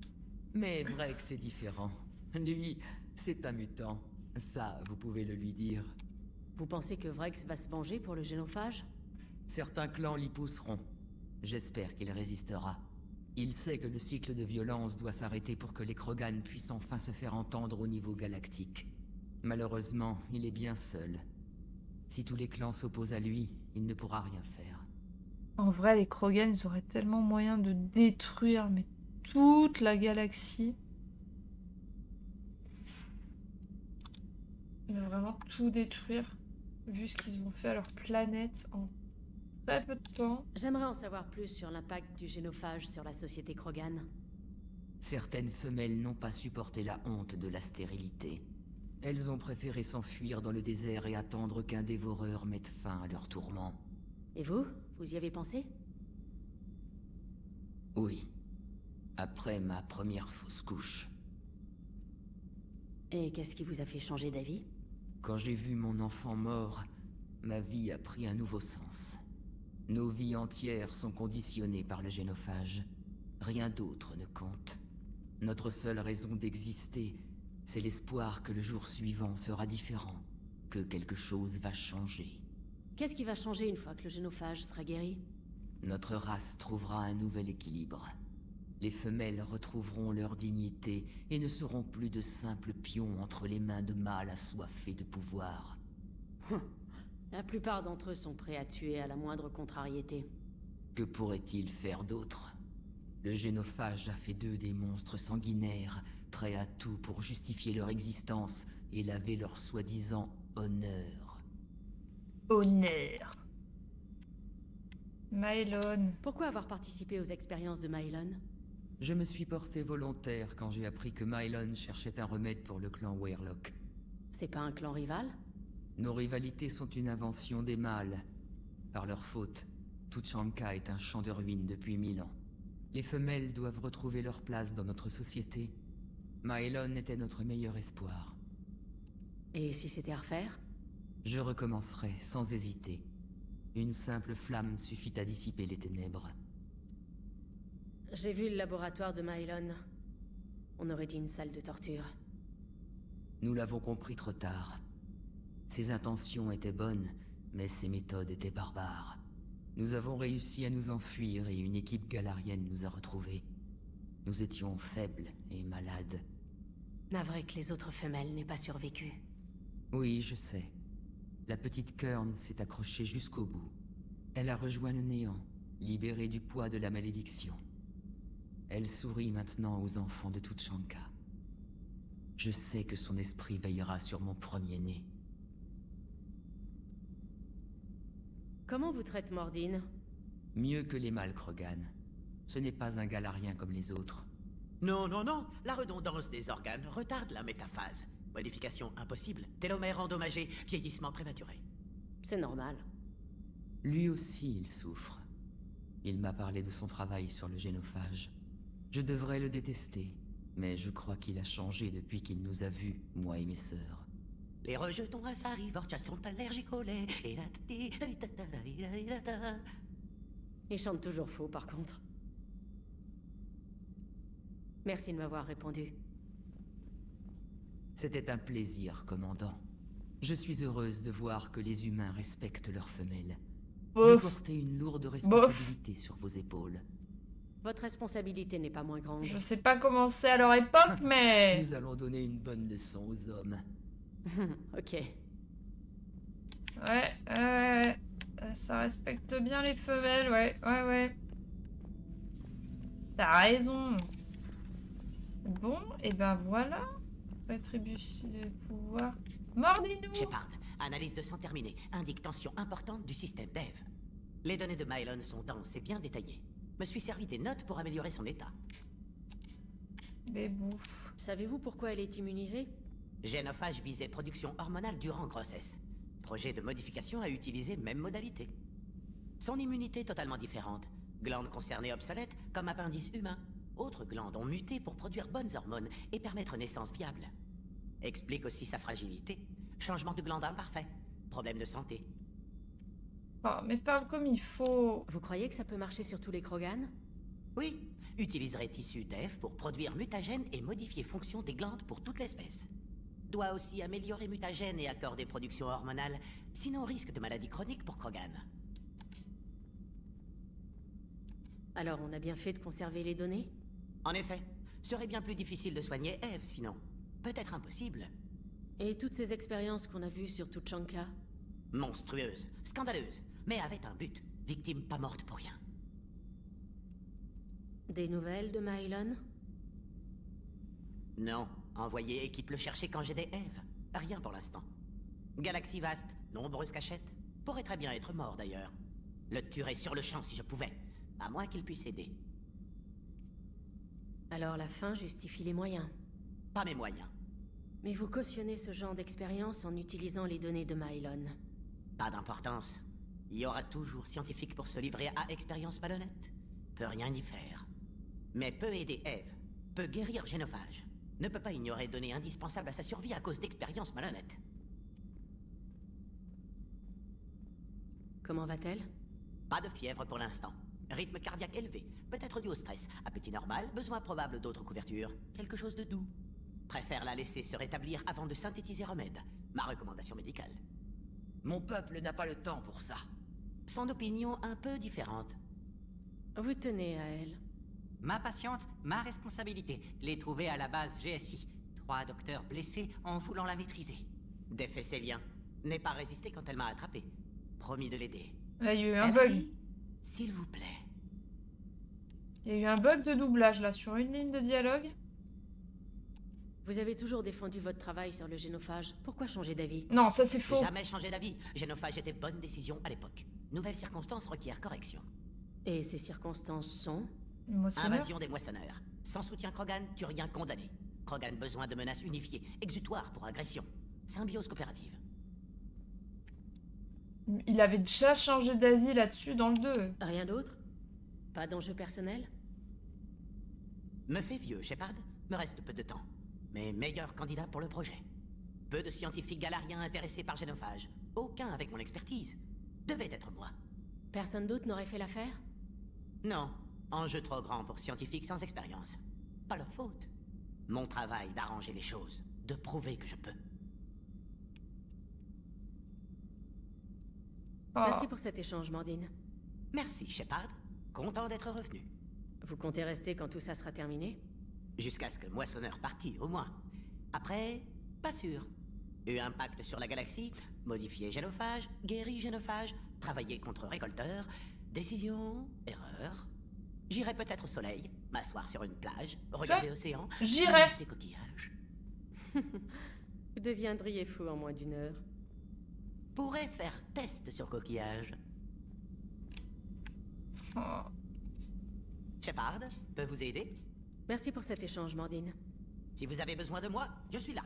Mais Vrex est différent. Lui, c'est un mutant. Ça, vous pouvez le lui dire. Vous pensez que Vrex va se venger pour le génophage? Certains clans l'y pousseront. J'espère qu'il résistera. Il sait que le cycle de violence doit s'arrêter pour que les Krogan puissent enfin se faire entendre au niveau galactique. Malheureusement, il est bien seul. Si tous les clans s'opposent à lui, il ne pourra rien faire. En vrai, les Krogan, ils auraient tellement moyen de détruire mais toute la galaxie. Mais vraiment tout détruire, vu ce qu'ils ont fait à leur planète en très peu de temps. J'aimerais en savoir plus sur l'impact du génophage sur la société Krogan. Certaines femelles n'ont pas supporté la honte de la stérilité. Elles ont préféré s'enfuir dans le désert et attendre qu'un dévoreur mette fin à leur tourment. Et vous? Vous y avez pensé? Oui. Après ma première fausse couche. Et qu'est-ce qui vous a fait changer d'avis? Quand j'ai vu mon enfant mort, ma vie a pris un nouveau sens. Nos vies entières sont conditionnées par le génophage. Rien d'autre ne compte. Notre seule raison d'exister, c'est l'espoir que le jour suivant sera différent, que quelque chose va changer. Qu'est-ce qui va changer une fois que le génophage sera guéri? Notre race trouvera un nouvel équilibre. Les femelles retrouveront leur dignité et ne seront plus de simples pions entre les mains de mâles assoiffés de pouvoir. La plupart d'entre eux sont prêts à tuer à la moindre contrariété. Que pourraient-ils faire d'autre? Le génophage a fait d'eux des monstres sanguinaires, prêts à tout pour justifier leur existence et laver leur soi-disant honneur. Honneur. Maelon. Pourquoi avoir participé aux expériences de Maelon? Je me suis porté volontaire quand j'ai appris que Maelon cherchait un remède pour le clan Weyrloc. C'est pas un clan rival? Nos rivalités sont une invention des mâles. Par leur faute, Tuchanka est un champ de ruines depuis 1000 ans. Les femelles doivent retrouver leur place dans notre société. Maelon était notre meilleur espoir. Et si c'était à refaire? Je recommencerai sans hésiter. Une simple flamme suffit à dissiper les ténèbres. J'ai vu le laboratoire de Maelon. On aurait dit une salle de torture. Nous l'avons compris trop tard. Ses intentions étaient bonnes, mais ses méthodes étaient barbares. Nous avons réussi à nous enfuir et une équipe galarienne nous a retrouvés. Nous étions faibles et malades. Navré que les autres femelles n'aient pas survécu. Oui, je sais. La petite Kern s'est accrochée jusqu'au bout. Elle a rejoint le néant, libérée du poids de la malédiction. Elle sourit maintenant aux enfants de Tuchanka. Je sais que son esprit veillera sur mon premier-né. Comment vous traite Mordine? Mieux que les mâles Krogan. Ce n'est pas un galarien comme les autres. Non, non, non. La redondance des organes retarde la métaphase. Modification impossible. Télomère endommagé. Vieillissement prématuré. C'est normal. Lui aussi, il souffre. Il m'a parlé de son travail sur le génophage. Je devrais le détester, mais je crois qu'il a changé depuis qu'il nous a vus, moi et mes sœurs. Les rejetons à sa rivortia sont allergiques au lait. Il chante toujours faux, par contre. Merci de m'avoir répondu. C'était un plaisir, commandant. Je suis heureuse de voir que les humains respectent leurs femelles. Vous portez une lourde responsabilité sur vos épaules. Votre responsabilité n'est pas moins grande. Je sais pas comment c'est à leur époque, mais... Nous allons donner une bonne leçon aux hommes. Ok. Ouais, ça respecte bien les femelles, ouais. T'as raison. Bon, et ben voilà. Rétribution de pouvoir. Mordis-nous! Shepard, analyse de sang terminée. Indique tension importante du système Dev. Les données de Mylon sont denses et bien détaillées. Me suis servi des notes pour améliorer son état. Bébou. Savez-vous pourquoi elle est immunisée? Génophage visait production hormonale durant grossesse. Projet de modification à utiliser même modalité. Son immunité totalement différente. Glandes concernées obsolètes comme appendice humain. Autres glandes ont muté pour produire bonnes hormones et permettre naissance viable. Explique aussi sa fragilité. Changement de glande imparfait. Problème de santé. Oh, mais parle comme il faut. Vous croyez que ça peut marcher sur tous les Krogan? Oui. Utiliserait tissu Dev pour produire mutagènes et modifier fonction des glandes pour toute l'espèce. Doit aussi améliorer mutagènes et accorder production hormonale, sinon risque de maladie chronique pour Krogan. Alors on a bien fait de conserver les données? En effet, serait bien plus difficile de soigner Eve sinon. Peut-être impossible. Et toutes ces expériences qu'on a vues sur Tuchanka? Monstrueuse, scandaleuse, mais avec un but. Victime pas morte pour rien. Des nouvelles de Mylon? Non, envoyez équipe le chercher quand j'ai des Eve. Rien pour l'instant. Galaxie vaste, nombreuses cachettes. Pourrait très bien être mort d'ailleurs. Le tuerais sur le champ si je pouvais. À moins qu'il puisse aider. Alors la fin justifie les moyens. Pas mes moyens. Mais vous cautionnez ce genre d'expérience en utilisant les données de Mylon. Pas d'importance. Il y aura toujours scientifique pour se livrer à expérience malhonnête. Peut rien y faire. Mais peut aider Eve. Peut guérir Génophage. Ne peut pas ignorer données indispensables à sa survie à cause d'expériences malhonnêtes. Comment va-t-elle? Pas de fièvre pour l'instant. Rythme cardiaque élevé, peut-être dû au stress. Appétit normal, besoin probable d'autres couvertures. Quelque chose de doux. Préfère la laisser se rétablir avant de synthétiser remède. Ma recommandation médicale. Mon peuple n'a pas le temps pour ça. Son opinion un peu différente. Vous tenez à elle. Ma patiente, ma responsabilité. Les trouver à la base GSI. 3 docteurs blessés en voulant la maîtriser. Défait ses liens. N'ai pas résisté quand elle m'a attrapé. Promis de l'aider. Là, il y a eu un bug. S'il vous plaît. Il y a eu un bug de doublage là sur une ligne de dialogue. Vous avez toujours défendu votre travail sur le génophage. Pourquoi changer d'avis? Non, ça c'est faux. Jamais changé d'avis. Génophage était bonne décision à l'époque. Nouvelles circonstances requièrent correction. Et ces circonstances sont? Invasion des moissonneurs. Sans soutien Krogan, Turien condamné. Krogan besoin de menaces unifiées. Exutoire pour agression. Symbiose coopérative. Il avait déjà changé d'avis là-dessus dans le 2. Rien d'autre? Pas d'enjeu personnel? Me fais vieux, Shepard. Me reste peu de temps. Mais meilleur candidat pour le projet. Peu de scientifiques galariens intéressés par Génophage. Aucun avec mon expertise. Devait être moi. Personne d'autre n'aurait fait l'affaire? Non. Enjeu trop grand pour scientifiques sans expérience. Pas leur faute. Mon travail d'arranger les choses. De prouver que je peux. Merci pour cet échange, Mordine. Merci, Shepard. Content d'être revenu. Vous comptez rester quand tout ça sera terminé? Jusqu'à ce que Moissonneur partit, au moins. Après, pas sûr. Eu impact sur la galaxie, modifier Génophage, guéri Génophage, travailler contre Récolteur, décision, erreur. J'irai peut-être au soleil, m'asseoir sur une plage, regarder l'océan, j'irai ces coquillages. Vous deviendriez fou en moins d'1 heure. Pourrais faire test sur coquillages. Oh. Shepard, peut vous aider? Merci pour cet échange, Mordine. Si vous avez besoin de moi, je suis là.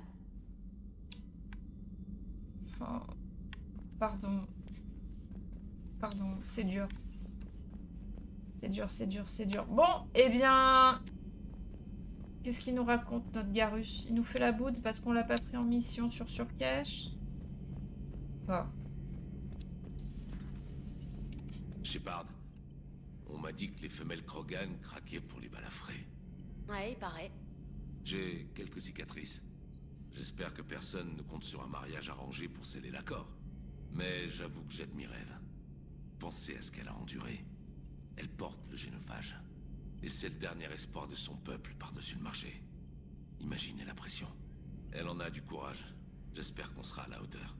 Oh. Pardon. Pardon, c'est dur. C'est dur, c'est dur, c'est dur. Bon, eh bien... Qu'est-ce qu'il nous raconte, notre Garus? Il nous fait la boude parce qu'on l'a pas pris en mission sur Surcache. Pas. Shepard, on m'a dit que les femelles Krogan craquaient pour les balafrés. Ouais, il paraît. J'ai quelques cicatrices. J'espère que personne ne compte sur un mariage arrangé pour sceller l'accord. Mais j'avoue que j'admire Eve. Pensez à ce qu'elle a enduré. Elle porte le génophage. Et c'est le dernier espoir de son peuple par-dessus le marché. Imaginez la pression. Elle en a du courage. J'espère qu'on sera à la hauteur.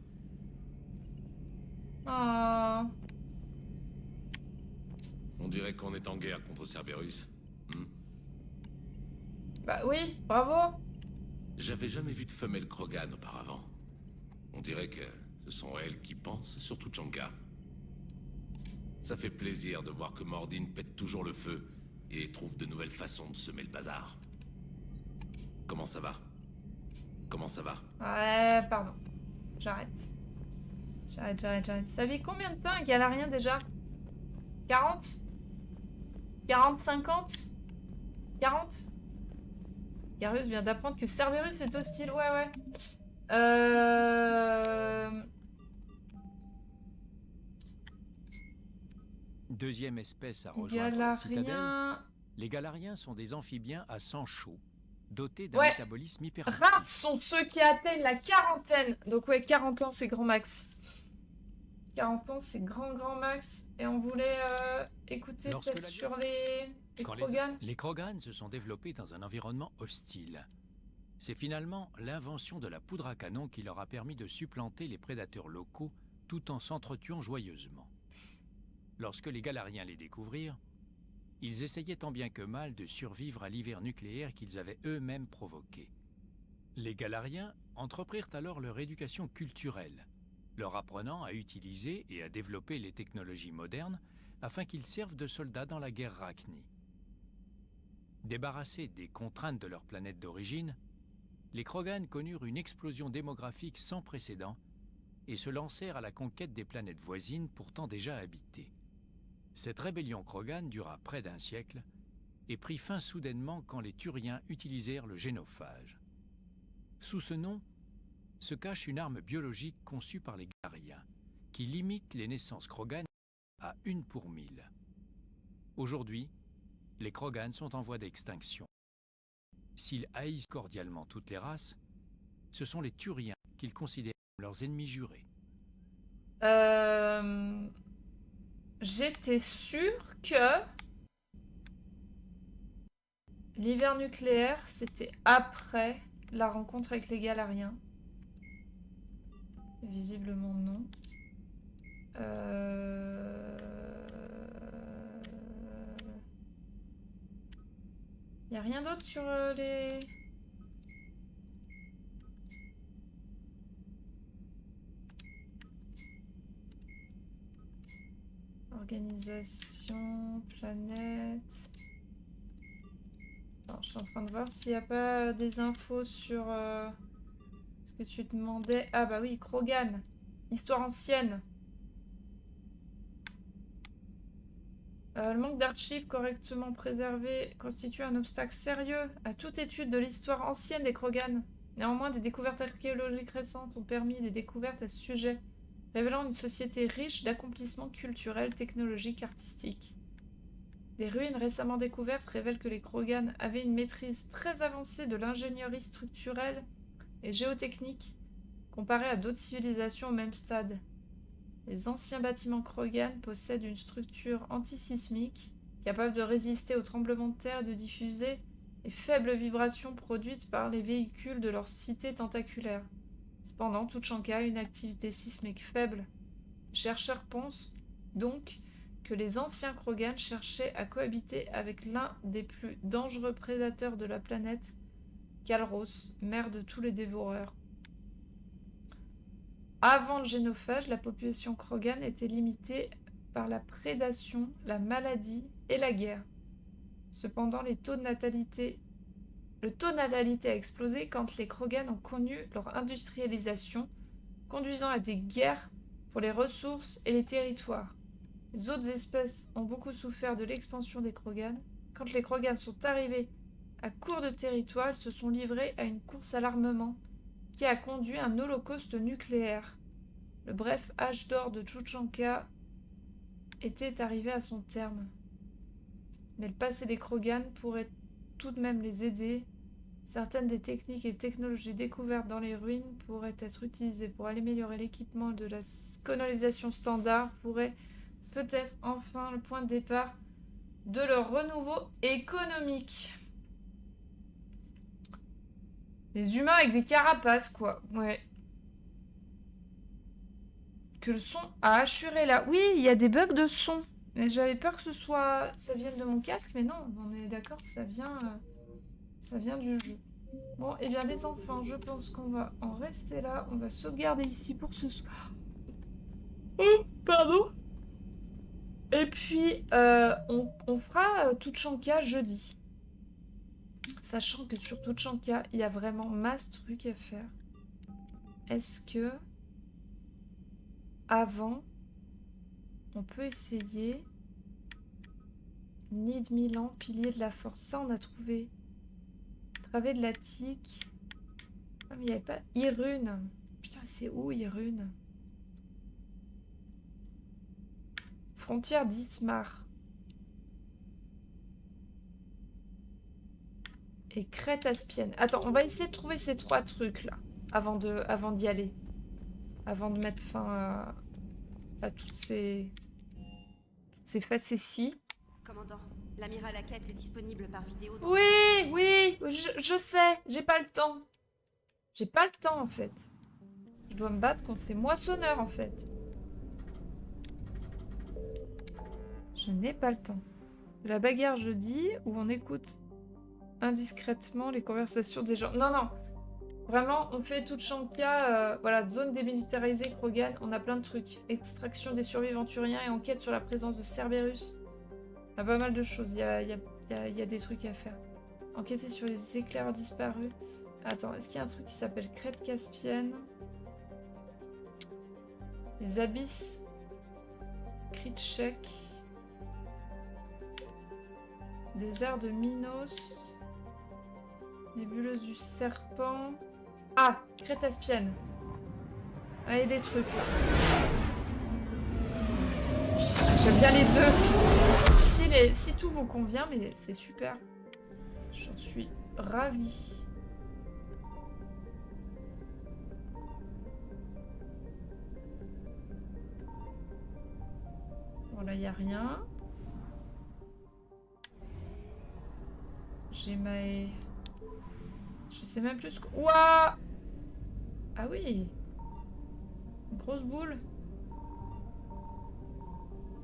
Oh. On dirait qu'on est en guerre contre Cerberus. Bah oui, bravo. J'avais jamais vu de femelle Krogan auparavant. On dirait que ce sont elles qui pensent, surtout Tchanka. Ça fait plaisir de voir que Mordin pète toujours le feu et trouve de nouvelles façons de semer le bazar. Comment ça va? Comment ça va? Ouais, pardon. J'arrête. J'arrête. Ça fait combien de temps un galarien déjà? 40? 40, 50? 40? Garius vient d'apprendre que Cerberus est hostile. Ouais. Deuxième espèce à rejoindre la citadelle. Les Galariens sont des amphibiens à sang chaud, dotés d'un métabolisme hyper actif. Rares sont ceux qui atteignent la quarantaine. Donc ouais, 40 ans, c'est grand max. 40 ans, c'est grand max. Et on voulait écouter peut-être sur les Krogan. Les Krogan se sont développés dans un environnement hostile. C'est finalement l'invention de la poudre à canon qui leur a permis de supplanter les prédateurs locaux tout en s'entretuant joyeusement. Lorsque les Galariens les découvrirent, ils essayaient tant bien que mal de survivre à l'hiver nucléaire qu'ils avaient eux-mêmes provoqué. Les Galariens entreprirent alors leur éducation culturelle, leur apprenant à utiliser et à développer les technologies modernes afin qu'ils servent de soldats dans la guerre Rachni. Débarrassés des contraintes de leur planète d'origine, les Krogan connurent une explosion démographique sans précédent et se lancèrent à la conquête des planètes voisines pourtant déjà habitées. Cette rébellion Krogan dura près d'un siècle et prit fin soudainement quand les Turiens utilisèrent le génophage. Sous ce nom se cache une arme biologique conçue par les Galariens qui limite les naissances Krogan à 1 pour 1000. Aujourd'hui, les Krogan sont en voie d'extinction. S'ils haïssent cordialement toutes les races, ce sont les Turiens qu'ils considèrent comme leurs ennemis jurés. J'étais sûre que l'hiver nucléaire, c'était après la rencontre avec les Galariens. Visiblement non. Y a rien d'autre sur les... Organisation, planète... Alors, je suis en train de voir s'il n'y a pas des infos sur ce que tu demandais. Ah bah oui, Krogan. Histoire ancienne. Le manque d'archives correctement préservées constitue un obstacle sérieux à toute étude de l'histoire ancienne des Krogan. Néanmoins, des découvertes archéologiques récentes ont permis des découvertes à ce sujet, révélant une société riche d'accomplissements culturels, technologiques, artistiques. Des ruines récemment découvertes révèlent que les Krogan avaient une maîtrise très avancée de l'ingénierie structurelle et géotechnique, comparée à d'autres civilisations au même stade. Les anciens bâtiments Krogan possèdent une structure antisismique, capable de résister aux tremblements de terre et de diffuser les faibles vibrations produites par les véhicules de leur cité tentaculaire. Cependant, Tuchanka a une activité sismique faible. Les chercheurs pensent donc que les anciens Krogan cherchaient à cohabiter avec l'un des plus dangereux prédateurs de la planète, Kalros, mère de tous les dévoreurs. Avant le génophage, la population Krogan était limitée par la prédation, la maladie et la guerre. Cependant, le taux de natalité a explosé quand les Krogan ont connu leur industrialisation, conduisant à des guerres pour les ressources et les territoires. Les autres espèces ont beaucoup souffert de l'expansion des Krogan. Quand les Krogan sont arrivés à court de territoire, ils se sont livrés à une course à l'armement qui a conduit à un holocauste nucléaire. Le bref âge d'or de Tuchanka était arrivé à son terme. Mais le passé des Krogan pourrait tout de même les aider. Certaines des techniques et technologies découvertes dans les ruines pourraient être utilisées pour améliorer l'équipement de la colonisation standard, pourrait peut-être enfin le point de départ de leur renouveau économique. Les humains avec des carapaces, quoi. Ouais. Que le son a assuré là. Oui, il y a des bugs de son. Mais j'avais peur que ça vienne de mon casque, mais non, on est d'accord que ça vient du jeu. Bon, et bien les enfants, je pense qu'on va en rester là. On va sauvegarder ici pour ce soir. Oh, pardon. Et puis, on fera Tuchanka jeudi. Sachant que sur Tuchanka, il y a vraiment masse trucs à faire. Est-ce que, avant, on peut essayer Nid de Milan, pilier de la force. Ça, on a trouvé. Travée de l'Attique. Ah, mais il n'y avait pas... Irune. Putain, c'est où, Irune? Frontière d'Ismar. Et Crète aspienne. Attends, on va essayer de trouver ces 3 trucs-là. Avant d'y aller. Avant de mettre fin à toutes ces facéties. Commandant, l'amiral Hackett est disponible par vidéo. Oui, je sais. J'ai pas le temps. J'ai pas le temps, en fait. Je dois me battre contre les moissonneurs, en fait. Je n'ai pas le temps. De la bagarre jeudi, où on écoute indiscrètement les conversations des gens. Non, non. Vraiment, on fait Tuchanka, voilà, zone démilitarisée, Krogan, on a plein de trucs. Extraction des survivants turiens et enquête sur la présence de Cerberus. Il y a pas mal de choses, il y a des trucs à faire. Enquêter sur les éclairs disparus. Attends, est-ce qu'il y a un truc qui s'appelle Crète caspienne? Les abysses Kritchek. Désert de Minos. Nébuleuse du serpent. Ah, Crète aspienne. Ah, il y a des trucs là. J'aime bien les deux. Si tout vous convient, mais c'est super. J'en suis ravie. Bon, là, il n'y a rien. J'ai ma... Je sais même plus ce que... Ouah! Ah oui! Une grosse boule.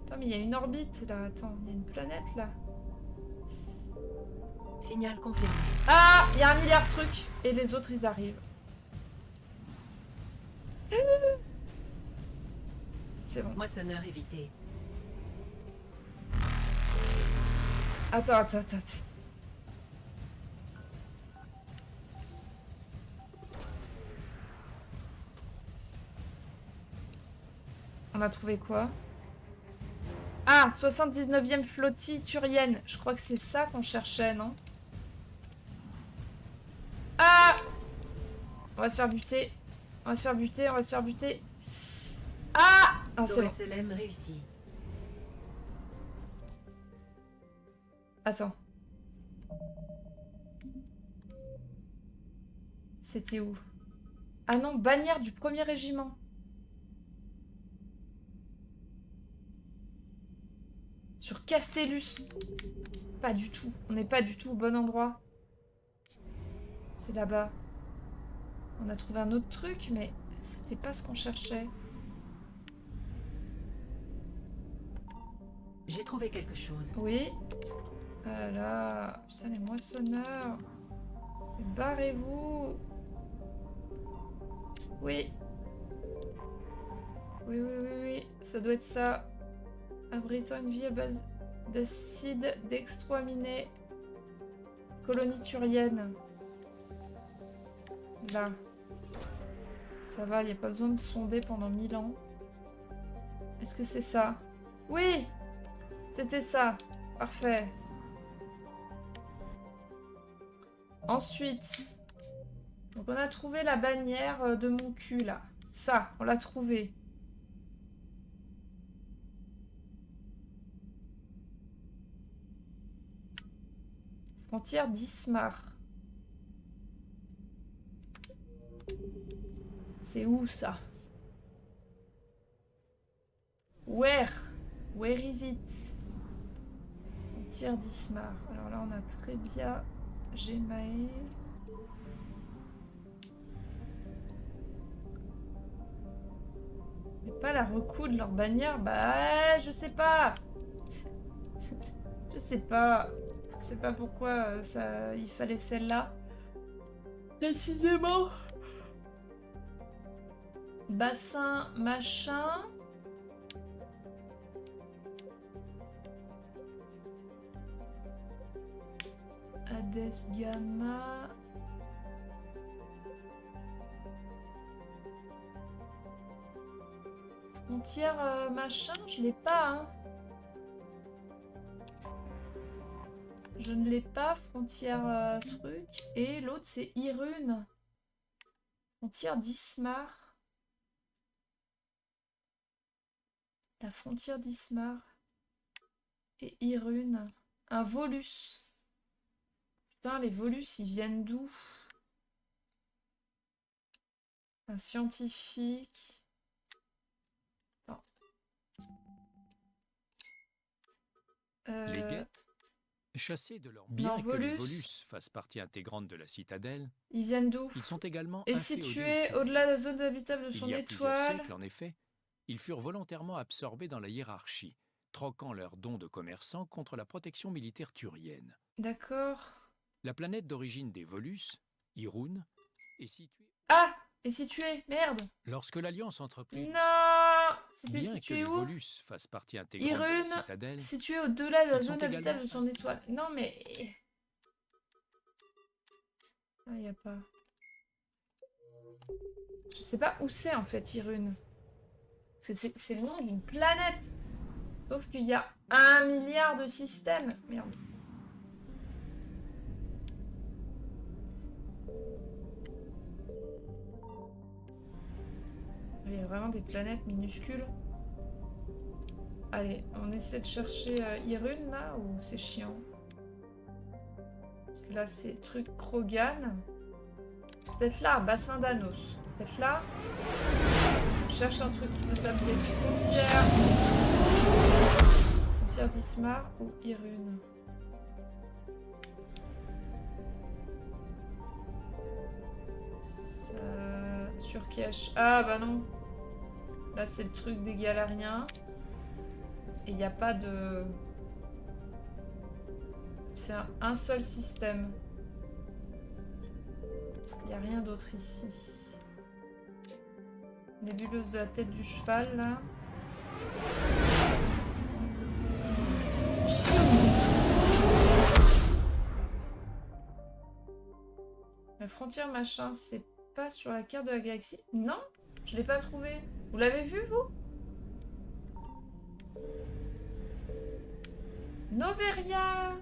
Attends, mais il y a une orbite là. Attends, il y a une planète là. Signal confirmé. Ah! Il y a 1 milliard de trucs. Et les autres, ils arrivent. C'est bon. Moissonneur évité. Attends. On a trouvé quoi? Ah, 79e flottille turienne. Je crois que c'est ça qu'on cherchait, non? Ah! On va se faire buter. On va se faire buter. Ah! Ah, c'est bon. SLM réussi. Attends. C'était où? Ah non, bannière du 1er régiment. Sur Castellus. Pas du tout. On n'est pas du tout au bon endroit. C'est là-bas. On a trouvé un autre truc, mais c'était pas ce qu'on cherchait. J'ai trouvé quelque chose. Oui. Ah là là. Putain, les moissonneurs. Barrez-vous. Oui. Oui. Ça doit être ça. Abritant une vie à base d'acide dextroaminé. Colonie turienne. Là. Ça va, il n'y a pas besoin de sonder pendant 1000 ans. Est-ce que c'est ça? Oui! C'était ça. Parfait. Ensuite. Donc on a trouvé la bannière de mon cul là. Ça, on l'a trouvé. Frontière d'Ismar. C'est où ça? Where is it? Frontière d'Ismar. Alors là, on a Trébia, Gemae. Mais pas la recoudre leur bannière? Bah, je sais pas. Je sais pas. Je sais pas pourquoi ça, il fallait celle-là. Précisément. Bassin, machin. Hades, Gamma. Frontière, machin, je l'ai pas, hein. Je ne l'ai pas, frontière truc. Et l'autre, c'est Irune. Frontière d'Ismar. La frontière d'Ismar. Et Irune. Un Volus. Putain, les Volus, ils viennent d'où? Un scientifique. Attends. Les Geth, chassés de leur bien que les Volus fassent partie intégrante de la citadelle, ils viennent d'où? Ils sont également et situés au-delà de la zone habitable de son étoile. Il y a plusieurs siècles, en effet, ils furent volontairement absorbés dans la hiérarchie, troquant leurs dons de commerçants contre la protection militaire turienne. D'accord. La planète d'origine des Volus, Irune, est située... Ah! Est située, merde! Lorsque l'Alliance entreprit... Non! C'était situé où? Bien que les Volus fassent partie intégrante de la citadelle... située au-delà de la zone habitable de son étoile. Non, mais... Ah, y a pas... Je sais pas où c'est, en fait, Irune. C'est le nom d'une planète! Sauf qu'il y a 1 milliard de systèmes. Merde. Il y a vraiment des planètes minuscules. Allez, on essaie de chercher Irune, là, ou c'est chiant? Parce que là, c'est truc Krogan. Peut-être là, bassin d'Anos. Peut-être là. On cherche un truc qui peut s'appeler frontière. Frontière d'Ismar ou Irune. Surcache. Ah bah non. Là c'est le truc des Galariens. Et il n'y a pas de... C'est un seul système. Il n'y a rien d'autre ici. Nébuleuse de la tête du cheval là. La frontière machin, c'est pas sur la carte de la galaxie? Non, je l'ai pas trouvé. Vous l'avez vu, vous? Noveria!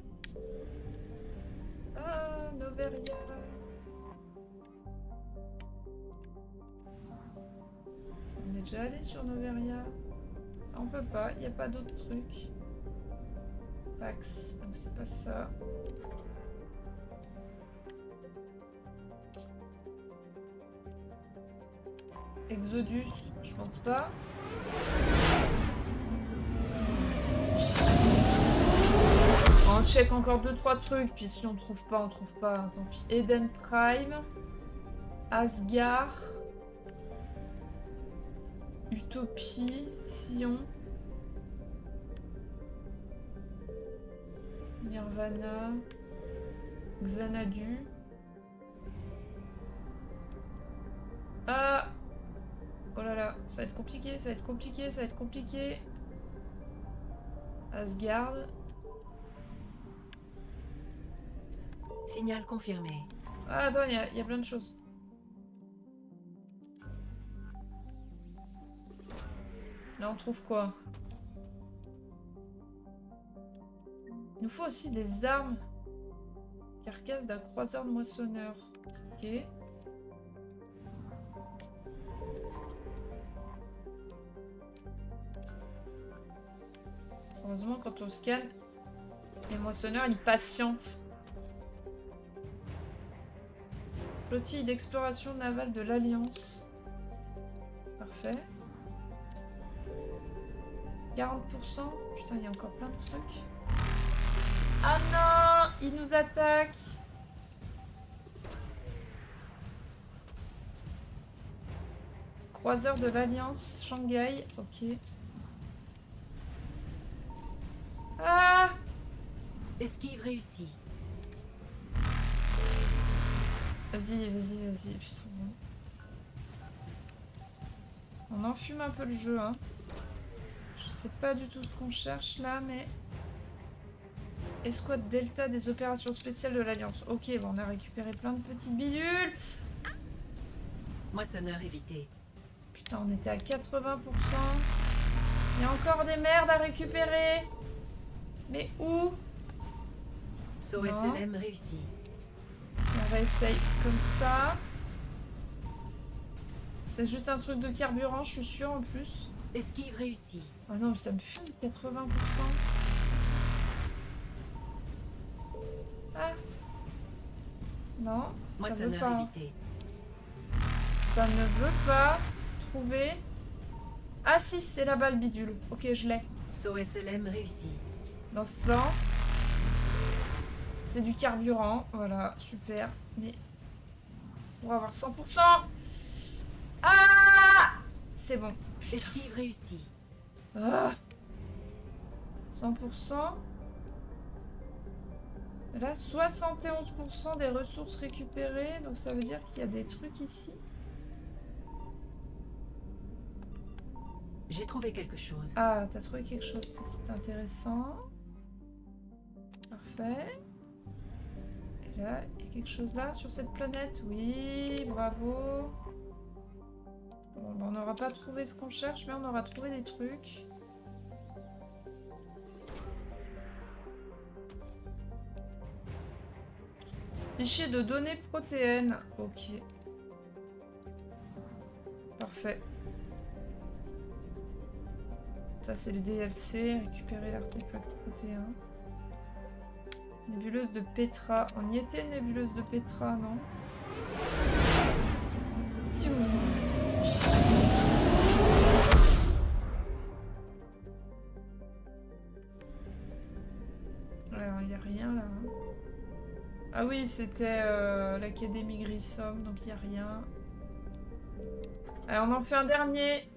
Ah, Noveria. On est déjà allé sur Noveria. On peut pas, il n'y a pas d'autres trucs. Pax, donc c'est pas ça. Exodus, je pense pas. On check encore 2-3 trucs, puis si on trouve pas, on trouve pas, hein, tant pis. Eden Prime, Asgard, Utopie, Sion, Nirvana, Xanadu. Ah! Oh là là, ça va être compliqué, ça va être compliqué, ça va être compliqué. Asgard. Signal confirmé. Ah, attends, il y a plein de choses. Là, on trouve quoi? Il nous faut aussi des armes. Carcasse d'un croiseur de moissonneur. Ok. Heureusement, quand on scanne, les moissonneurs, ils patientent. Flottille d'exploration navale de l'Alliance. Parfait. 40%. Putain, il y a encore plein de trucs. Ah non, il nous attaque. Croiseur de l'Alliance, Shanghai, ok. Ah! Esquive réussie. Vas-y, putain. On enfume un peu le jeu, hein. Je sais pas du tout ce qu'on cherche là, mais... Escouade Delta des opérations spéciales de l'Alliance. Ok, bon, on a récupéré plein de petites bidules. Moissonneur évité. Putain, on était à 80%. Il y a encore des merdes à récupérer. Mais où? Saut SLM réussi. Si on réessaye comme ça. C'est juste un truc de carburant, je suis sûre en plus. Esquive réussie. Ah non, mais ça me fume, 80%. Ah. Non, ça veut pas. Évité. Ça ne veut pas trouver. Ah si, c'est là-bas le bidule. Ok, je l'ai. Saut SLM réussi. Dans ce sens. C'est du carburant. Voilà, super. Mais pour avoir 100%. Ah! C'est bon. Esquive réussie. Ah. 100%. Là, 71% des ressources récupérées. Donc ça veut dire qu'il y a des trucs ici. J'ai trouvé quelque chose. Ah, t'as trouvé quelque chose. Ça, c'est intéressant. Parfait. Et là, il y a quelque chose là sur cette planète. Oui, bravo. Bon, ben, on n'aura pas trouvé ce qu'on cherche, mais on aura trouvé des trucs. Fichier de données protéines. Ok. Parfait. Ça, c'est le DLC. Récupérer l'artefact protéin. Nébuleuse de Petra. On y était, nébuleuse de Petra, non? Si vous... Alors, il n'y a rien là. Hein. Ah oui, c'était l'Académie Grissom, donc il n'y a rien. Alors, on en fait un dernier.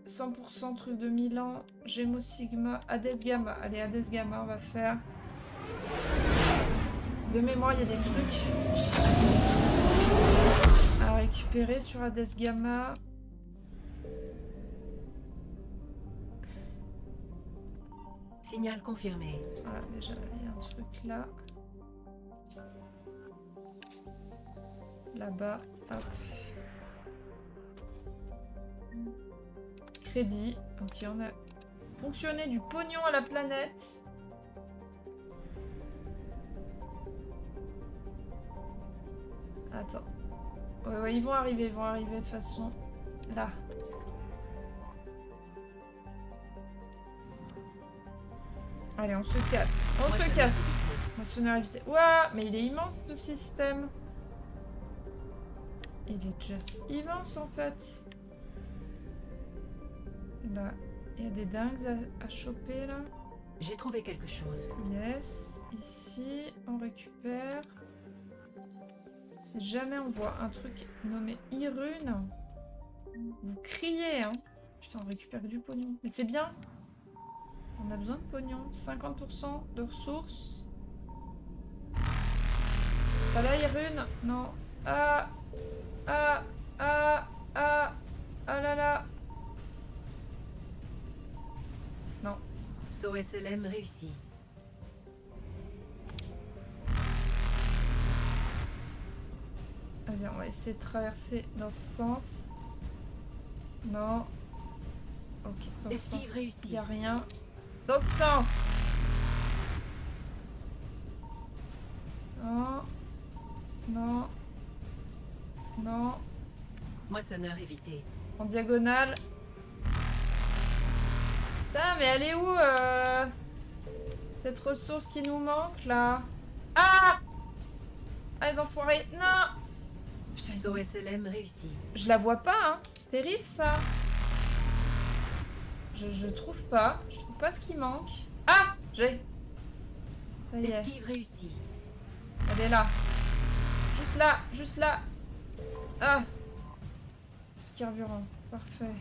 100% truc de Milan. Gémeaux Sigma. Hades Gamma. Allez, Hades Gamma, on va faire. De mémoire, il y a des trucs à récupérer sur Hades Gamma. Signal confirmé. Voilà, déjà, il y a un truc là. Là-bas, hop. Crédit. Ok, on a fonctionné du pognon à la planète. Attends. Ouais, ils vont arriver de toute façon. Là. Allez, on se casse. On se casse. Moissonneur évité. Ouah, mais il est immense ce système. Il est just immense en fait. Là, il y a des dingues à choper là. J'ai trouvé quelque chose. Yes. Ici, on récupère. Si jamais on voit un truc nommé Irune, vous criez, hein. Putain, on récupère du pognon. Mais c'est bien. On a besoin de pognon. 50% de ressources. Pas là, Irune? Non. Ah. Ah. Ah. Ah. Ah là là. Non. Saut SLM réussi. Vas-y, on va essayer de traverser dans ce sens. Non. Ok, dans ce sens, il n'y a rien. Dans ce sens. Non. Non. Non. Moissonneur évité. En diagonale. Putain, mais elle est où cette ressource qui nous manque là? Ah! Ah, les enfoirés. Non! Putain, Saut SLM réussi. Je la vois pas, hein. Terrible ça. Je trouve pas. Je trouve pas ce qui manque. Ah! J'ai. Ça y est. Esquive réussie. Elle est là. Juste là, juste là. Ah. Carburant, parfait.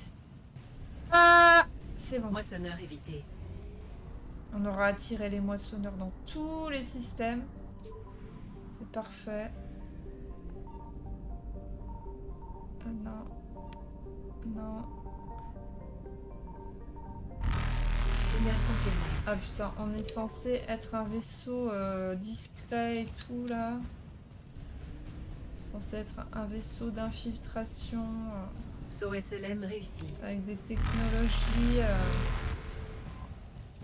Ah, c'est bon. Moissonneur évité. On aura attiré les moissonneurs dans tous les systèmes. C'est parfait. Non. Non. Ah putain, on est censé être un vaisseau discret et tout là. Censé être un vaisseau d'infiltration. Saut SLM réussi. Avec des technologies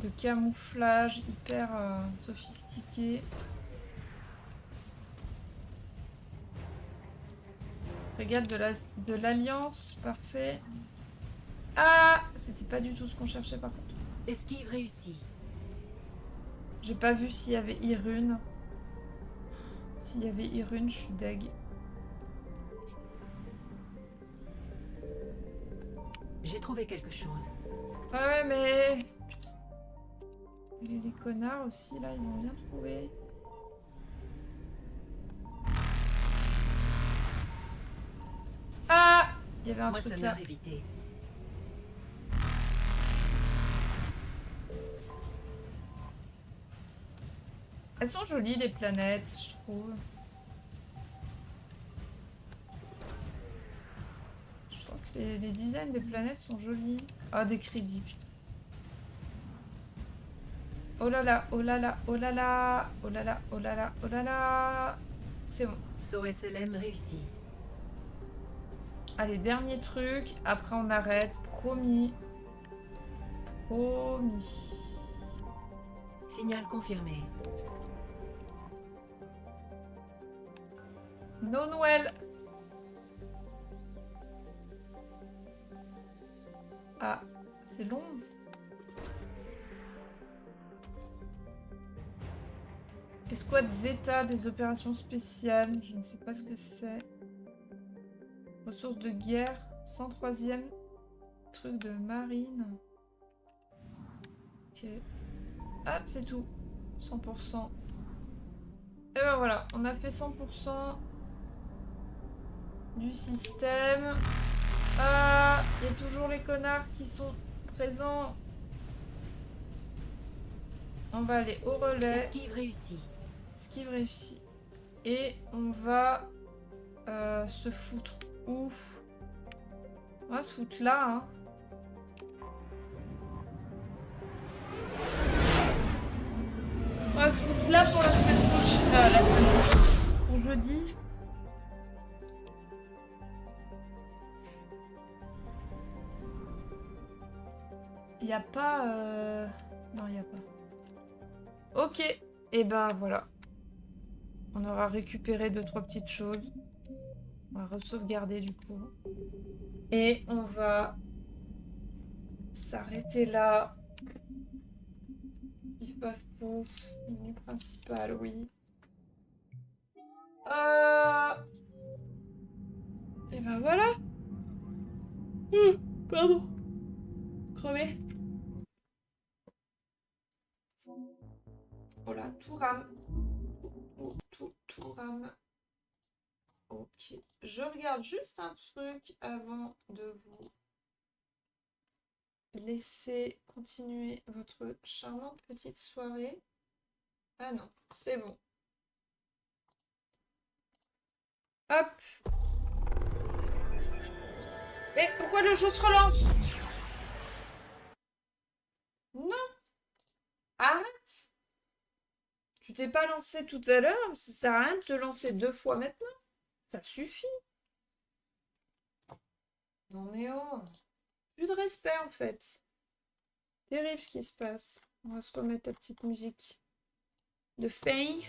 de camouflage hyper sophistiquées. Regarde de l'Alliance, parfait. Ah, c'était pas du tout ce qu'on cherchait par contre. Esquive réussie. J'ai pas vu s'il y avait Irune. S'il y avait Irune, je suis deg. J'ai trouvé quelque chose. Ouais, mais... Putain. Les connards aussi, là, ils ont bien trouvé. Ah! Il y avait un truc là. Évité. Elles sont jolies, les planètes, je trouve. Je trouve que les designs des planètes sont jolis. Ah, des crédits, putain. Oh là là, oh là là, oh là là, oh là là, oh là là, oh là là. C'est bon. Saut SLM réussi. Allez, dernier truc. Après, on arrête. Promis. Promis. Signal confirmé. No Noël. Ah, c'est long. Escouade Zeta des opérations spéciales. Je ne sais pas ce que c'est. Ressources de guerre. 103e truc de marine. Ok. Ah, c'est tout. 100%. Et ben voilà, on a fait 100% du système. Ah, il y a toujours les connards qui sont présents. On va aller au relais. Esquive réussi. Esquive réussi. Et on va se foutre où? On va se foutre là, hein. On va se foutre là pour la semaine prochaine. La semaine prochaine. Pour jeudi. Il n'y a pas... Non, il n'y a pas. Ok. Et ben voilà. On aura récupéré 2-3 petites choses. On va re-sauvegarder du coup. Et on va s'arrêter là. Pif paf pouf. Menu principal, oui. Et ben voilà. Pardon. Crevé. Voilà, tout rame. Tout rame. Ok. Je regarde juste un truc avant de vous laisser continuer votre charmante petite soirée. Ah non, c'est bon. Hop. Mais pourquoi le jeu se relance? Non. Arrête. Tu t'es pas lancé tout à l'heure, ça sert à rien de te lancer 2 fois maintenant. Ça suffit. Non mais oh. Plus de respect en fait. Terrible ce qui se passe. On va se remettre la petite musique de Faye.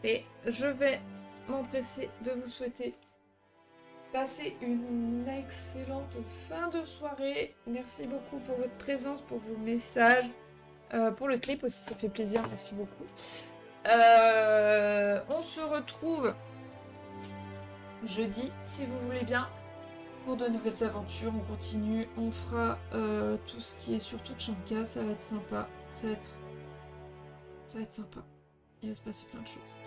Et je vais m'empresser de vous souhaiter passer une excellente fin de soirée. Merci beaucoup pour votre présence, pour vos messages. Pour le clip aussi, ça fait plaisir. Merci beaucoup. On se retrouve jeudi, si vous voulez bien, pour de nouvelles aventures. On continue, on fera tout ce qui est sur Tuchanka, ça va être sympa. Ça va être sympa. Il va se passer plein de choses.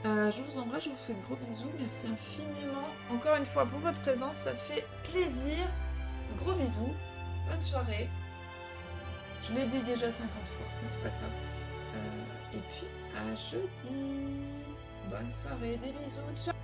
Je vous embrasse, je vous fais de gros bisous. Merci infiniment encore une fois pour votre présence. Ça fait plaisir. De gros bisous. Bonne soirée. Je l'ai dit déjà 50 fois, mais c'est pas grave. Et puis à jeudi. Bonne soirée, des bisous. Ciao.